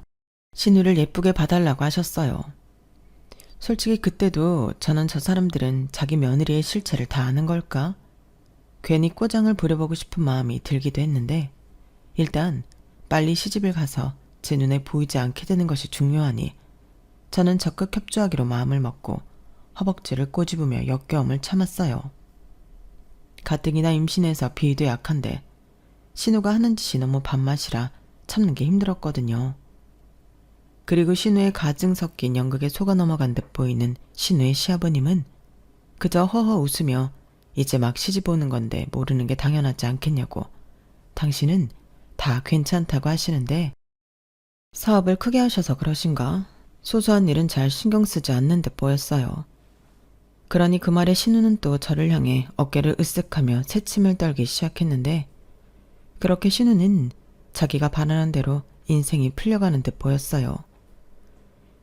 신우를 예쁘게 봐달라고 하셨어요. 솔직히 그때도 저는 저 사람들은 자기 며느리의 실체를 다 아는 걸까? 괜히 꼬장을 부려보고 싶은 마음이 들기도 했는데 일단 빨리 시집을 가서 제 눈에 보이지 않게 되는 것이 중요하니 저는 적극 협조하기로 마음을 먹고 허벅지를 꼬집으며 역겨움을 참았어요. 가뜩이나 임신해서 비위도 약한데 신우가 하는 짓이 너무 밥맛이라 참는 게 힘들었거든요. 그리고 신우의 가증 섞인 연극에 속아 넘어간 듯 보이는 신우의 시아버님은 그저 허허 웃으며 이제 막 시집 오는 건데 모르는 게 당연하지 않겠냐고 당신은 다 괜찮다고 하시는데 사업을 크게 하셔서 그러신가? 소소한 일은 잘 신경 쓰지 않는 듯 보였어요. 그러니 그 말에 신우는 또 저를 향해 어깨를 으쓱하며 새침을 떨기 시작했는데 그렇게 신우는 자기가 바라는 대로 인생이 풀려가는 듯 보였어요.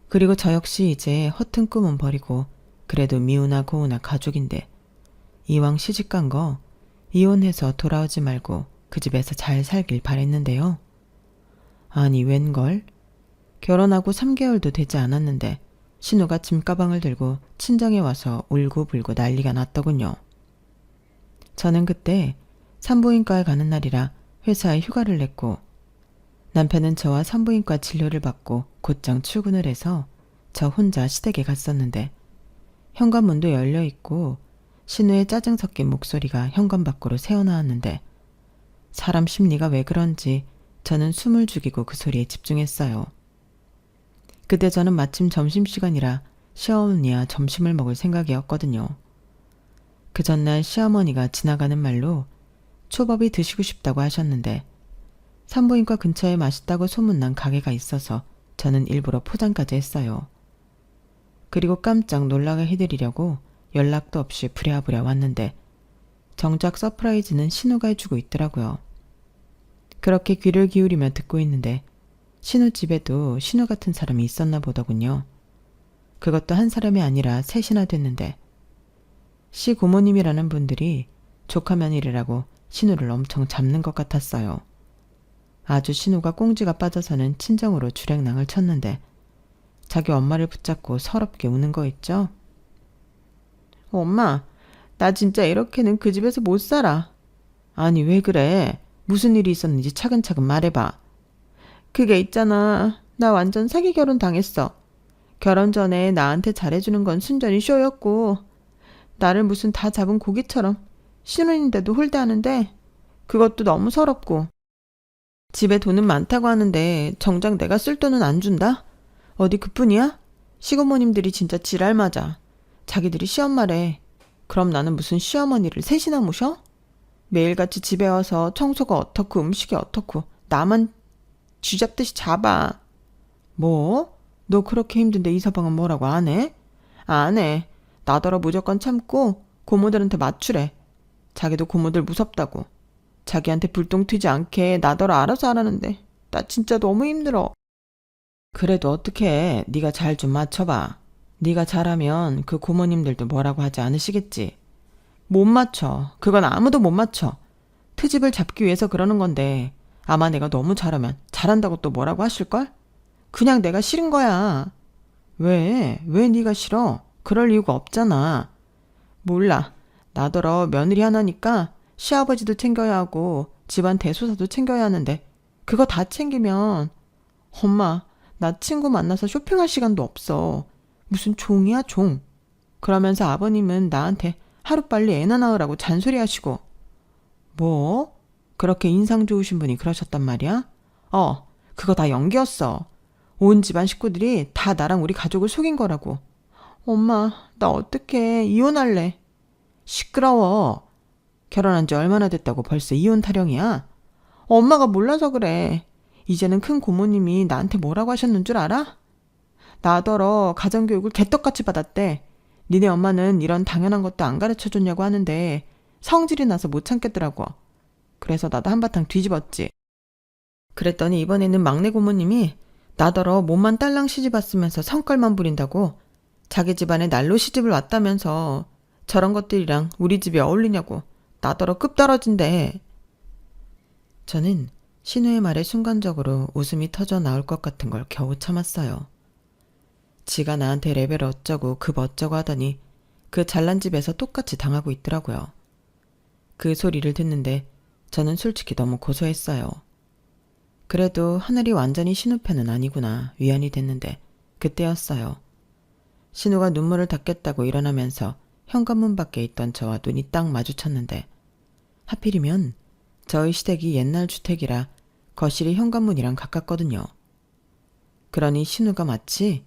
그리고 저 역시 이제 허튼 꿈은 버리고 그래도 미우나 고우나 가족인데 이왕 시집간 거 이혼해서 돌아오지 말고 그 집에서 잘 살길 바랬는데요. 아니 웬걸? 결혼하고 3개월도 되지 않았는데 신우가 짐가방을 들고 친정에 와서 울고불고 난리가 났더군요. 저는 그때 산부인과에 가는 날이라 회사에 휴가를 냈고 남편은 저와 산부인과 진료를 받고 곧장 출근을 해서 저 혼자 시댁에 갔었는데 현관문도 열려있고 신우의 짜증 섞인 목소리가 현관 밖으로 새어나왔는데 사람 심리가 왜 그런지 저는 숨을 죽이고 그 소리에 집중했어요. 그때 저는 마침 점심시간이라 시어머니와 점심을 먹을 생각이었거든요. 그 전날 시어머니가 지나가는 말로 초밥이 드시고 싶다고 하셨는데 산부인과 근처에 맛있다고 소문난 가게가 있어서 저는 일부러 포장까지 했어요. 그리고 깜짝 놀라게 해드리려고 연락도 없이 부랴부랴 왔는데 정작 서프라이즈는 신우가 해주고 있더라고요. 그렇게 귀를 기울이며 듣고 있는데 신우 집에도 신우 같은 사람이 있었나 보더군요. 그것도 한 사람이 아니라 셋이나 됐는데 시 고모님이라는 분들이 조카 며느리라고 신우를 엄청 잡는 것 같았어요. 아주 신우가 꽁지가 빠져서는 친정으로 주랭랑을 쳤는데 자기 엄마를 붙잡고 서럽게 우는 거 있죠? 엄마, 나 진짜 이렇게는 그 집에서 못 살아. 아니 왜 그래? 무슨 일이 있었는지 차근차근 말해봐. 그게 있잖아. 나 완전 사기 결혼 당했어. 결혼 전에 나한테 잘해주는 건 순전히 쇼였고 나를 무슨 다 잡은 고기처럼 신혼인데도 홀대하는데 그것도 너무 서럽고 집에 돈은 많다고 하는데 정작 내가 쓸 돈은 안 준다? 어디 그뿐이야? 시고모님들이 진짜 지랄 맞아. 자기들이 시엄마래. 그럼 나는 무슨 시어머니를 셋이나 모셔? 매일같이 집에 와서 청소가 어떻고 음식이 어떻고 나만 쥐잡듯이 잡아. 뭐? 너 그렇게 힘든데 이서방은 뭐라고 안 해? 안 해. 나더러 무조건 참고 고모들한테 맞추래. 자기도 고모들 무섭다고. 자기한테 불똥 튀지 않게 나더러 알아서 하라는데 나 진짜 너무 힘들어. 그래도 어떡해. 네가 잘 좀 맞춰봐. 네가 잘하면 그 고모님들도 뭐라고 하지 않으시겠지. 못 맞춰. 그건 아무도 못 맞춰. 트집을 잡기 위해서 그러는 건데 아마 내가 너무 잘하면 잘한다고 또 뭐라고 하실걸? 그냥 내가 싫은 거야. 왜? 왜 네가 싫어? 그럴 이유가 없잖아. 몰라. 나더러 며느리 하나니까 시아버지도 챙겨야 하고 집안 대소사도 챙겨야 하는데 그거 다 챙기면 엄마 나 친구 만나서 쇼핑할 시간도 없어. 무슨 종이야 종. 그러면서 아버님은 나한테 하루빨리 애나 낳으라고 잔소리하시고. 뭐? 그렇게 인상 좋으신 분이 그러셨단 말이야? 그거 다 연기였어. 온 집안 식구들이 다 나랑 우리 가족을 속인 거라고. 엄마 나 어떡해. 이혼할래. 시끄러워. 결혼한 지 얼마나 됐다고 벌써 이혼 타령이야? 엄마가 몰라서 그래. 이제는 큰 고모님이 나한테 뭐라고 하셨는 줄 알아? 나더러 가정교육을 개떡같이 받았대. 니네 엄마는 이런 당연한 것도 안 가르쳐줬냐고 하는데 성질이 나서 못 참겠더라고. 그래서 나도 한바탕 뒤집었지. 그랬더니 이번에는 막내 고모님이 나더러 몸만 딸랑 시집 왔으면서 성깔만 부린다고 자기 집안에 날로 시집을 왔다면서 저런 것들이랑 우리 집이 어울리냐고 나더러 급 떨어진대. 저는 신우의 말에 순간적으로 웃음이 터져 나올 것 같은 걸 겨우 참았어요. 지가 나한테 레벨 어쩌고 급 어쩌고 하더니 그 잘난 집에서 똑같이 당하고 있더라고요. 그 소리를 듣는데 저는 솔직히 너무 고소했어요. 그래도 하늘이 완전히 신우 편은 아니구나 위안이 됐는데 그때였어요. 신우가 눈물을 닦겠다고 일어나면서 현관문 밖에 있던 저와 눈이 딱 마주쳤는데 하필이면 저희 시댁이 옛날 주택이라 거실이 현관문이랑 가깝거든요. 그러니 신우가 마치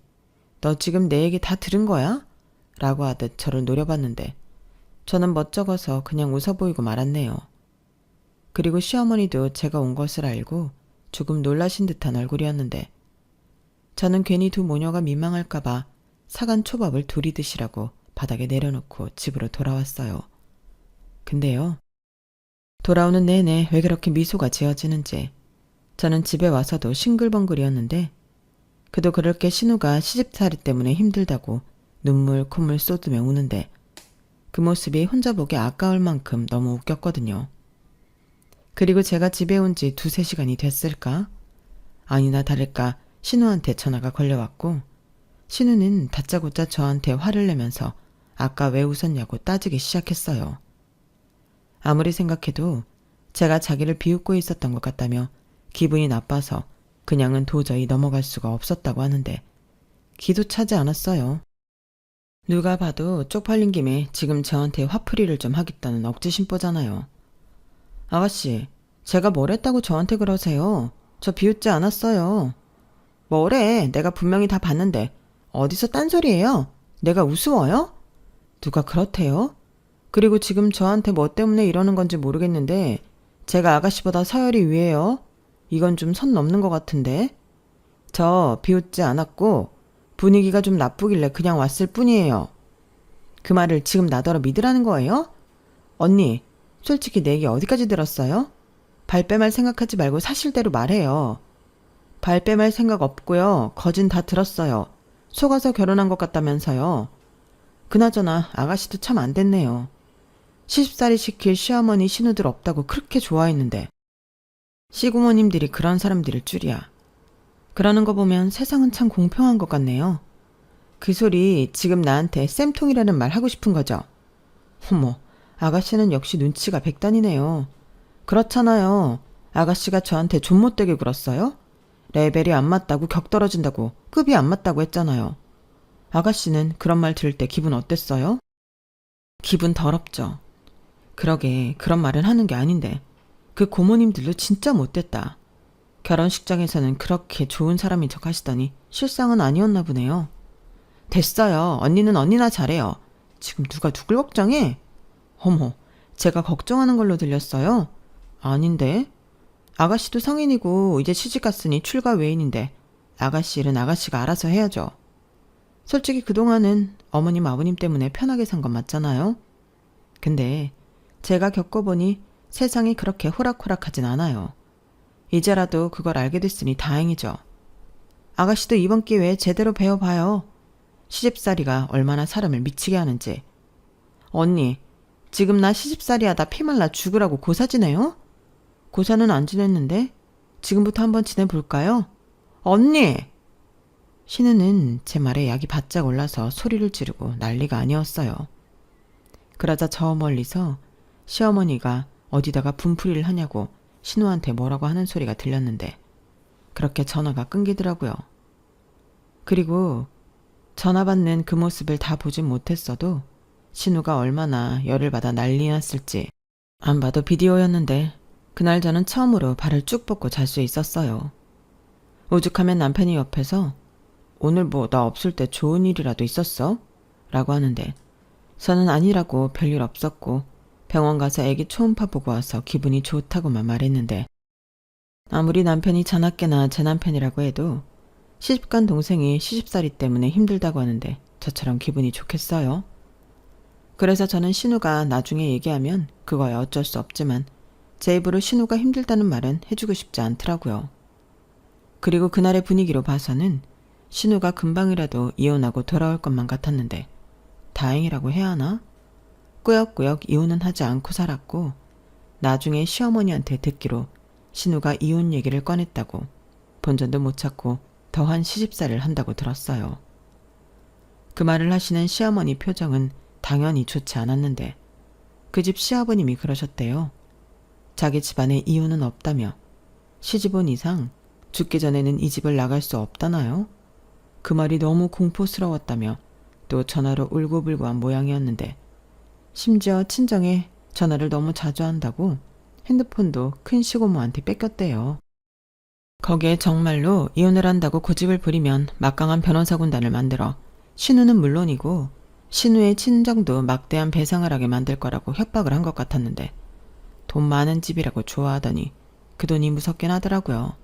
너 지금 내 얘기 다 들은 거야? 라고 하듯 저를 노려봤는데 저는 멋쩍어서 그냥 웃어 보이고 말았네요. 그리고 시어머니도 제가 온 것을 알고 조금 놀라신 듯한 얼굴이었는데 저는 괜히 두 모녀가 민망할까봐 사간 초밥을 둘이 드시라고 바닥에 내려놓고 집으로 돌아왔어요. 근데요. 돌아오는 내내 왜 그렇게 미소가 지어지는지 저는 집에 와서도 싱글벙글이었는데 그도 그럴 게 신우가 시집살이 때문에 힘들다고 눈물 콧물 쏟으며 우는데 그 모습이 혼자 보기 아까울 만큼 너무 웃겼거든요. 그리고 제가 집에 온 지 2-3시간이 됐을까? 아니나 다를까 신우한테 전화가 걸려왔고 신우는 다짜고짜 저한테 화를 내면서 아까 왜 웃었냐고 따지기 시작했어요. 아무리 생각해도 제가 자기를 비웃고 있었던 것 같다며 기분이 나빠서 그냥은 도저히 넘어갈 수가 없었다고 하는데 기도 차지 않았어요. 누가 봐도 쪽팔린 김에 지금 저한테 화풀이를 좀 하겠다는 억지 심보잖아요. 아가씨, 제가 뭘 했다고 저한테 그러세요? 저 비웃지 않았어요. 뭐래, 내가 분명히 다 봤는데 어디서 딴소리예요? 내가 우스워요? 누가 그렇대요? 그리고 지금 저한테 뭐 때문에 이러는 건지 모르겠는데 제가 아가씨보다 서열이 위에요? 이건 좀 선 넘는 것 같은데? 저 비웃지 않았고 분위기가 좀 나쁘길래 그냥 왔을 뿐이에요. 그 말을 지금 나더러 믿으라는 거예요? 언니, 솔직히 내 얘기 어디까지 들었어요? 발뺌할 생각하지 말고 사실대로 말해요. 발뺌할 생각 없고요. 거진 다 들었어요. 속아서 결혼한 것 같다면서요. 그나저나 아가씨도 참 안 됐네요. 시집살이 시킬 시어머니 신우들 없다고 그렇게 좋아했는데 시구모님들이 그런 사람들일 줄이야. 그러는 거 보면 세상은 참 공평한 것 같네요. 그 소리 지금 나한테 쌤통이라는 말 하고 싶은 거죠? 어머, 아가씨는 역시 눈치가 백단이네요. 그렇잖아요. 아가씨가 저한테 좀 못되게 굴었어요? 레벨이 안 맞다고 격 떨어진다고 급이 안 맞다고 했잖아요. 아가씨는 그런 말 들을 때 기분 어땠어요? 기분 더럽죠. 그러게 그런 말은 하는 게 아닌데 그 고모님들도 진짜 못됐다. 결혼식장에서는 그렇게 좋은 사람인 척 하시더니 실상은 아니었나 보네요. 됐어요. 언니는 언니나 잘해요. 지금 누가 누굴 걱정해? 어머, 제가 걱정하는 걸로 들렸어요? 아닌데. 아가씨도 성인이고 이제 시집갔으니 출가 외인인데 아가씨 일은 아가씨가 알아서 해야죠. 솔직히 그동안은 어머님 아버님 때문에 편하게 산 건 맞잖아요. 근데 제가 겪어보니 세상이 그렇게 호락호락하진 않아요. 이제라도 그걸 알게 됐으니 다행이죠. 아가씨도 이번 기회에 제대로 배워봐요. 시집살이가 얼마나 사람을 미치게 하는지. 언니, 지금 나 시집살이 하다 피말라 죽으라고 고사 지내요? 고사는 안 지냈는데 지금부터 한번 지내볼까요? 언니! 신우는 제 말에 약이 바짝 올라서 소리를 지르고 난리가 아니었어요. 그러자 저 멀리서 시어머니가 어디다가 분풀이를 하냐고 신우한테 뭐라고 하는 소리가 들렸는데 그렇게 전화가 끊기더라고요. 그리고 전화 받는 그 모습을 다 보진 못했어도 신우가 얼마나 열을 받아 난리 났을지 안 봐도 비디오였는데 그날 저는 처음으로 발을 쭉 뻗고 잘 수 있었어요. 오죽하면 남편이 옆에서 오늘 뭐 나 없을 때 좋은 일이라도 있었어? 라고 하는데 저는 아니라고 별일 없었고 병원 가서 애기 초음파 보고 와서 기분이 좋다고만 말했는데 아무리 남편이 자나깨나 제 남편이라고 해도 시집간 동생이 시집살이 때문에 힘들다고 하는데 저처럼 기분이 좋겠어요? 그래서 저는 신우가 나중에 얘기하면 그거야 어쩔 수 없지만 제 입으로 신우가 힘들다는 말은 해주고 싶지 않더라고요. 그리고 그날의 분위기로 봐서는 신우가 금방이라도 이혼하고 돌아올 것만 같았는데 다행이라고 해야 하나? 꾸역꾸역 이혼은 하지 않고 살았고 나중에 시어머니한테 듣기로 신우가 이혼 얘기를 꺼냈다고 본전도 못 찾고 더한 시집살이를 한다고 들었어요. 그 말을 하시는 시어머니 표정은 당연히 좋지 않았는데 그 집 시아버님이 그러셨대요. 자기 집안에 이혼은 없다며 시집 온 이상 죽기 전에는 이 집을 나갈 수 없다나요? 그 말이 너무 공포스러웠다며 또 전화로 울고불고한 모양이었는데 심지어 친정에 전화를 너무 자주 한다고 핸드폰도 큰 시고모한테 뺏겼대요. 거기에 정말로 이혼을 한다고 고집을 부리면 막강한 변호사 군단을 만들어 신우는 물론이고 신우의 친정도 막대한 배상을 하게 만들 거라고 협박을 한 것 같았는데 돈 많은 집이라고 좋아하더니 그 돈이 무섭긴 하더라고요.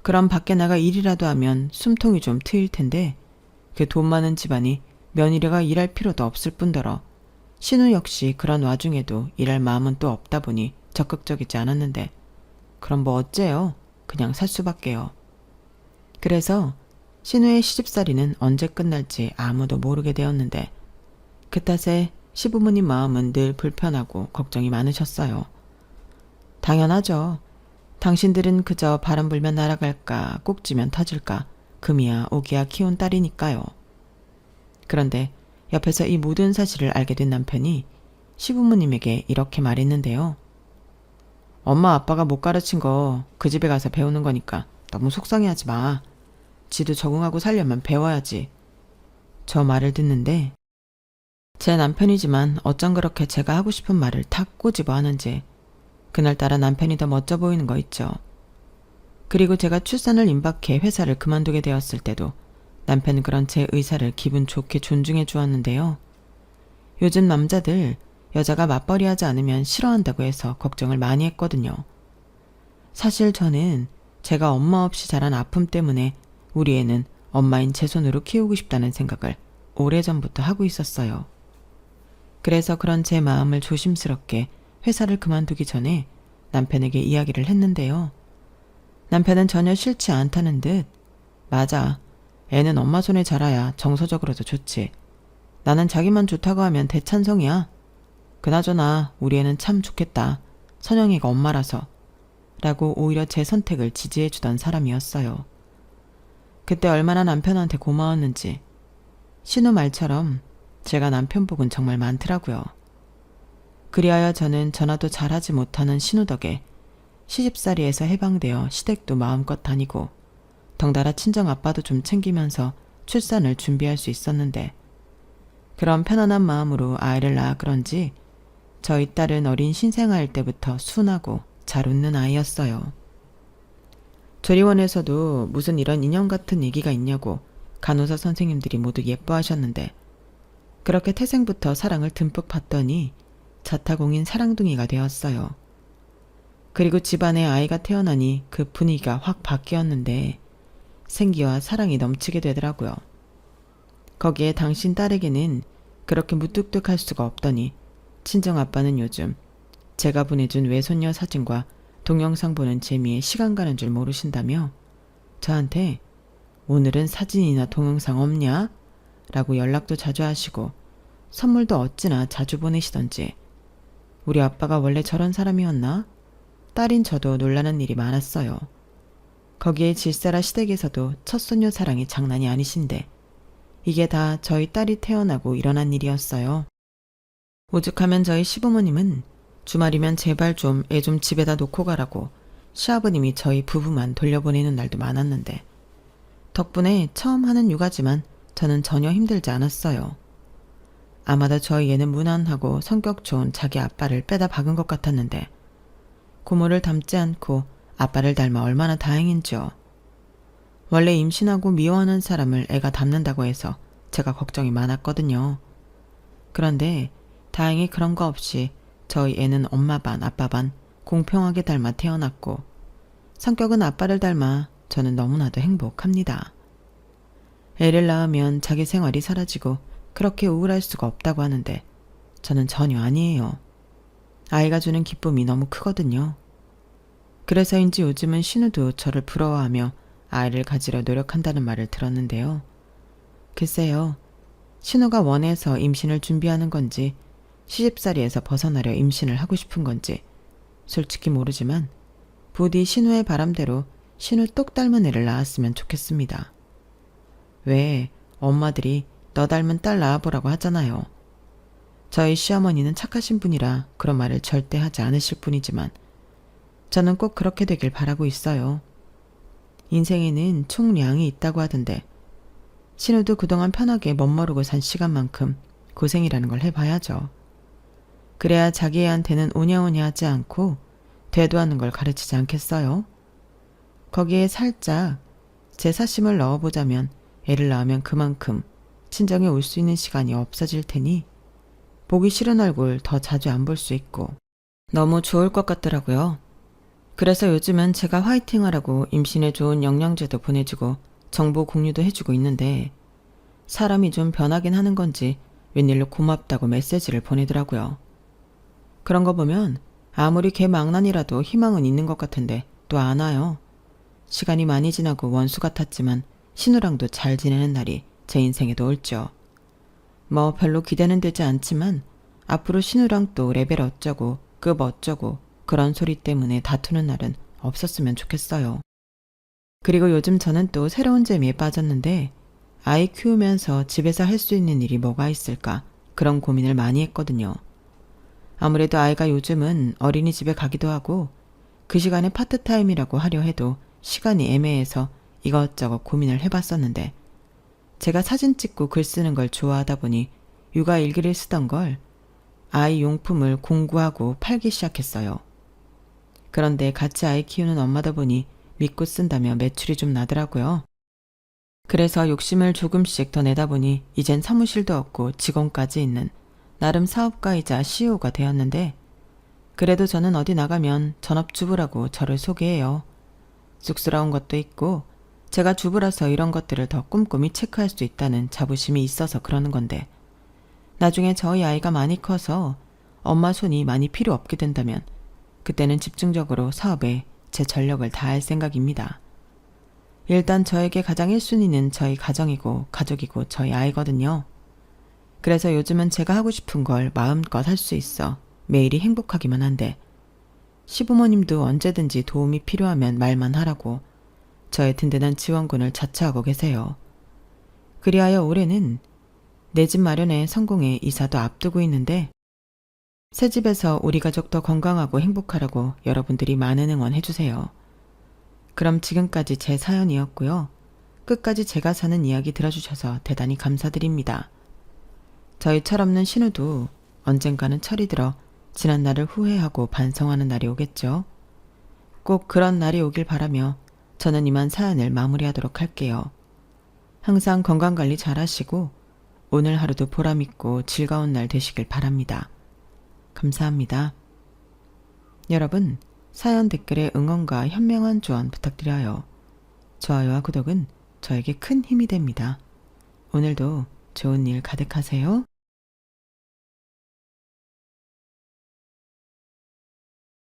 그럼 밖에 나가 일이라도 하면 숨통이 좀 트일 텐데 그 돈 많은 집안이 며느리가 일할 필요도 없을 뿐더러 신우 역시 그런 와중에도 일할 마음은 또 없다 보니 적극적이지 않았는데 그럼 뭐 어째요? 그냥 살 수밖에요. 그래서 신우의 시집살이는 언제 끝날지 아무도 모르게 되었는데 그 탓에 시부모님 마음은 늘 불편하고 걱정이 많으셨어요. 당연하죠. 당신들은 그저 바람 불면 날아갈까 꼭지면 터질까 금이야 오기야 키운 딸이니까요. 그런데 옆에서 이 모든 사실을 알게 된 남편이 시부모님에게 이렇게 말했는데요. 엄마 아빠가 못 가르친 거 그 집에 가서 배우는 거니까 너무 속상해하지 마. 지도 적응하고 살려면 배워야지. 저 말을 듣는데 제 남편이지만 어쩜 그렇게 제가 하고 싶은 말을 탁 꼬집어 하는지 그날따라 남편이 더 멋져 보이는 거 있죠. 그리고 제가 출산을 임박해 회사를 그만두게 되었을 때도 남편은 그런 제 의사를 기분 좋게 존중해 주었는데요. 요즘 남자들 여자가 맞벌이하지 않으면 싫어한다고 해서 걱정을 많이 했거든요. 사실 저는 제가 엄마 없이 자란 아픔 때문에 우리 애는 엄마인 제 손으로 키우고 싶다는 생각을 오래전부터 하고 있었어요. 그래서 그런 제 마음을 조심스럽게 회사를 그만두기 전에 남편에게 이야기를 했는데요. 남편은 전혀 싫지 않다는 듯 맞아. 애는 엄마 손에 자라야 정서적으로도 좋지. 나는 자기만 좋다고 하면 대찬성이야. 그나저나 우리 애는 참 좋겠다. 선영이가 엄마라서. 라고 오히려 제 선택을 지지해 주던 사람이었어요. 그때 얼마나 남편한테 고마웠는지 신우 말처럼 제가 남편 복은 정말 많더라고요. 그리하여 저는 전화도 잘하지 못하는 신우 덕에 시집살이에서 해방되어 시댁도 마음껏 다니고 덩달아 친정 아빠도 좀 챙기면서 출산을 준비할 수 있었는데 그런 편안한 마음으로 아이를 낳아 그런지 저희 딸은 어린 신생아일 때부터 순하고 잘 웃는 아이였어요. 조리원에서도 무슨 이런 인형 같은 얘기가 있냐고 간호사 선생님들이 모두 예뻐하셨는데 그렇게 태생부터 사랑을 듬뿍 받더니 자타공인 사랑둥이가 되었어요. 그리고 집안에 아이가 태어나니 그 분위기가 확 바뀌었는데 생기와 사랑이 넘치게 되더라고요. 거기에 당신 딸에게는 그렇게 무뚝뚝할 수가 없더니 친정아빠는 요즘 제가 보내준 외손녀 사진과 동영상 보는 재미에 시간 가는 줄 모르신다며 저한테 오늘은 사진이나 동영상 없냐? 라고 연락도 자주 하시고 선물도 어찌나 자주 보내시던지 우리 아빠가 원래 저런 사람이었나? 딸인 저도 놀라는 일이 많았어요. 거기에 질세라 시댁에서도 첫손녀 사랑이 장난이 아니신데 이게 다 저희 딸이 태어나고 일어난 일이었어요. 오죽하면 저희 시부모님은 주말이면 제발 좀 애 좀 집에다 놓고 가라고 시아버님이 저희 부부만 돌려보내는 날도 많았는데 덕분에 처음 하는 육아지만 저는 전혀 힘들지 않았어요. 아마도 저희 애는 무난하고 성격 좋은 자기 아빠를 빼다 박은 것 같았는데 고모를 닮지 않고 아빠를 닮아 얼마나 다행인지요. 원래 임신하고 미워하는 사람을 애가 닮는다고 해서 제가 걱정이 많았거든요. 그런데 다행히 그런 거 없이 저희 애는 엄마 반 아빠 반 공평하게 닮아 태어났고 성격은 아빠를 닮아 저는 너무나도 행복합니다. 애를 낳으면 자기 생활이 사라지고 그렇게 우울할 수가 없다고 하는데 저는 전혀 아니에요. 아이가 주는 기쁨이 너무 크거든요. 그래서인지 요즘은 신우도 저를 부러워하며 아이를 가지려 노력한다는 말을 들었는데요. 글쎄요. 신우가 원해서 임신을 준비하는 건지 시집살이에서 벗어나려 임신을 하고 싶은 건지 솔직히 모르지만 부디 신우의 바람대로 신우 똑 닮은 애를 낳았으면 좋겠습니다. 왜 엄마들이 너 닮은 딸 낳아보라고 하잖아요. 저희 시어머니는 착하신 분이라 그런 말을 절대 하지 않으실 뿐이지만 저는 꼭 그렇게 되길 바라고 있어요. 인생에는 총량이 있다고 하던데 신우도 그동안 편하게 멋모르고 산 시간만큼 고생이라는 걸 해봐야죠. 그래야 자기 애한테는 오냐오냐 하지 않고 되도하는 걸 가르치지 않겠어요? 거기에 살짝 제 사심을 넣어보자면 애를 낳으면 그만큼 친정에 올 수 있는 시간이 없어질 테니 보기 싫은 얼굴 더 자주 안 볼 수 있고 너무 좋을 것 같더라고요. 그래서 요즘은 제가 화이팅 하라고 임신에 좋은 영양제도 보내주고 정보 공유도 해주고 있는데 사람이 좀 변하긴 하는 건지 웬일로 고맙다고 메시지를 보내더라고요. 그런 거 보면 아무리 개망난이라도 희망은 있는 것 같은데 또 안 와요. 시간이 많이 지나고 원수 같았지만 신우랑도 잘 지내는 날이 제 인생에도 올죠. 뭐 별로 기대는 되지 않지만 앞으로 신우랑 또 레벨 어쩌고 급 어쩌고 그런 소리 때문에 다투는 날은 없었으면 좋겠어요. 그리고 요즘 저는 또 새로운 재미에 빠졌는데 아이 키우면서 집에서 할 수 있는 일이 뭐가 있을까 그런 고민을 많이 했거든요. 아무래도 아이가 요즘은 어린이집에 가기도 하고 그 시간에 파트타임이라고 하려 해도 시간이 애매해서 이것저것 고민을 해봤었는데 제가 사진 찍고 글 쓰는 걸 좋아하다 보니 육아 일기를 쓰던 걸 아이 용품을 공구하고 팔기 시작했어요. 그런데 같이 아이 키우는 엄마다 보니 믿고 쓴다며 매출이 좀 나더라고요. 그래서 욕심을 조금씩 더 내다 보니 이젠 사무실도 없고 직원까지 있는 나름 사업가이자 CEO가 되었는데 그래도 저는 어디 나가면 전업주부라고 저를 소개해요. 쑥스러운 것도 있고 제가 주부라서 이런 것들을 더 꼼꼼히 체크할 수 있다는 자부심이 있어서 그러는 건데 나중에 저희 아이가 많이 커서 엄마 손이 많이 필요 없게 된다면 그때는 집중적으로 사업에 제 전력을 다할 생각입니다. 일단 저에게 가장 1순위는 저희 가정이고 가족이고 저희 아이거든요. 그래서 요즘은 제가 하고 싶은 걸 마음껏 할 수 있어 매일이 행복하기만 한데 시부모님도 언제든지 도움이 필요하면 말만 하라고 저의 든든한 지원군을 자처하고 계세요. 그리하여 올해는 내 집 마련에 성공해 이사도 앞두고 있는데 새 집에서 우리 가족 더 건강하고 행복하라고 여러분들이 많은 응원해주세요. 그럼 지금까지 제 사연이었고요. 끝까지 제가 사는 이야기 들어주셔서 대단히 감사드립니다. 저희 철없는 신우도 언젠가는 철이 들어 지난 날을 후회하고 반성하는 날이 오겠죠. 꼭 그런 날이 오길 바라며 저는 이만 사연을 마무리하도록 할게요. 항상 건강관리 잘 하시고 오늘 하루도 보람있고 즐거운 날 되시길 바랍니다. 감사합니다. 여러분, 사연 댓글에 응원과 현명한 조언 부탁드려요. 좋아요와 구독은 저에게 큰 힘이 됩니다. 오늘도 좋은 일 가득하세요.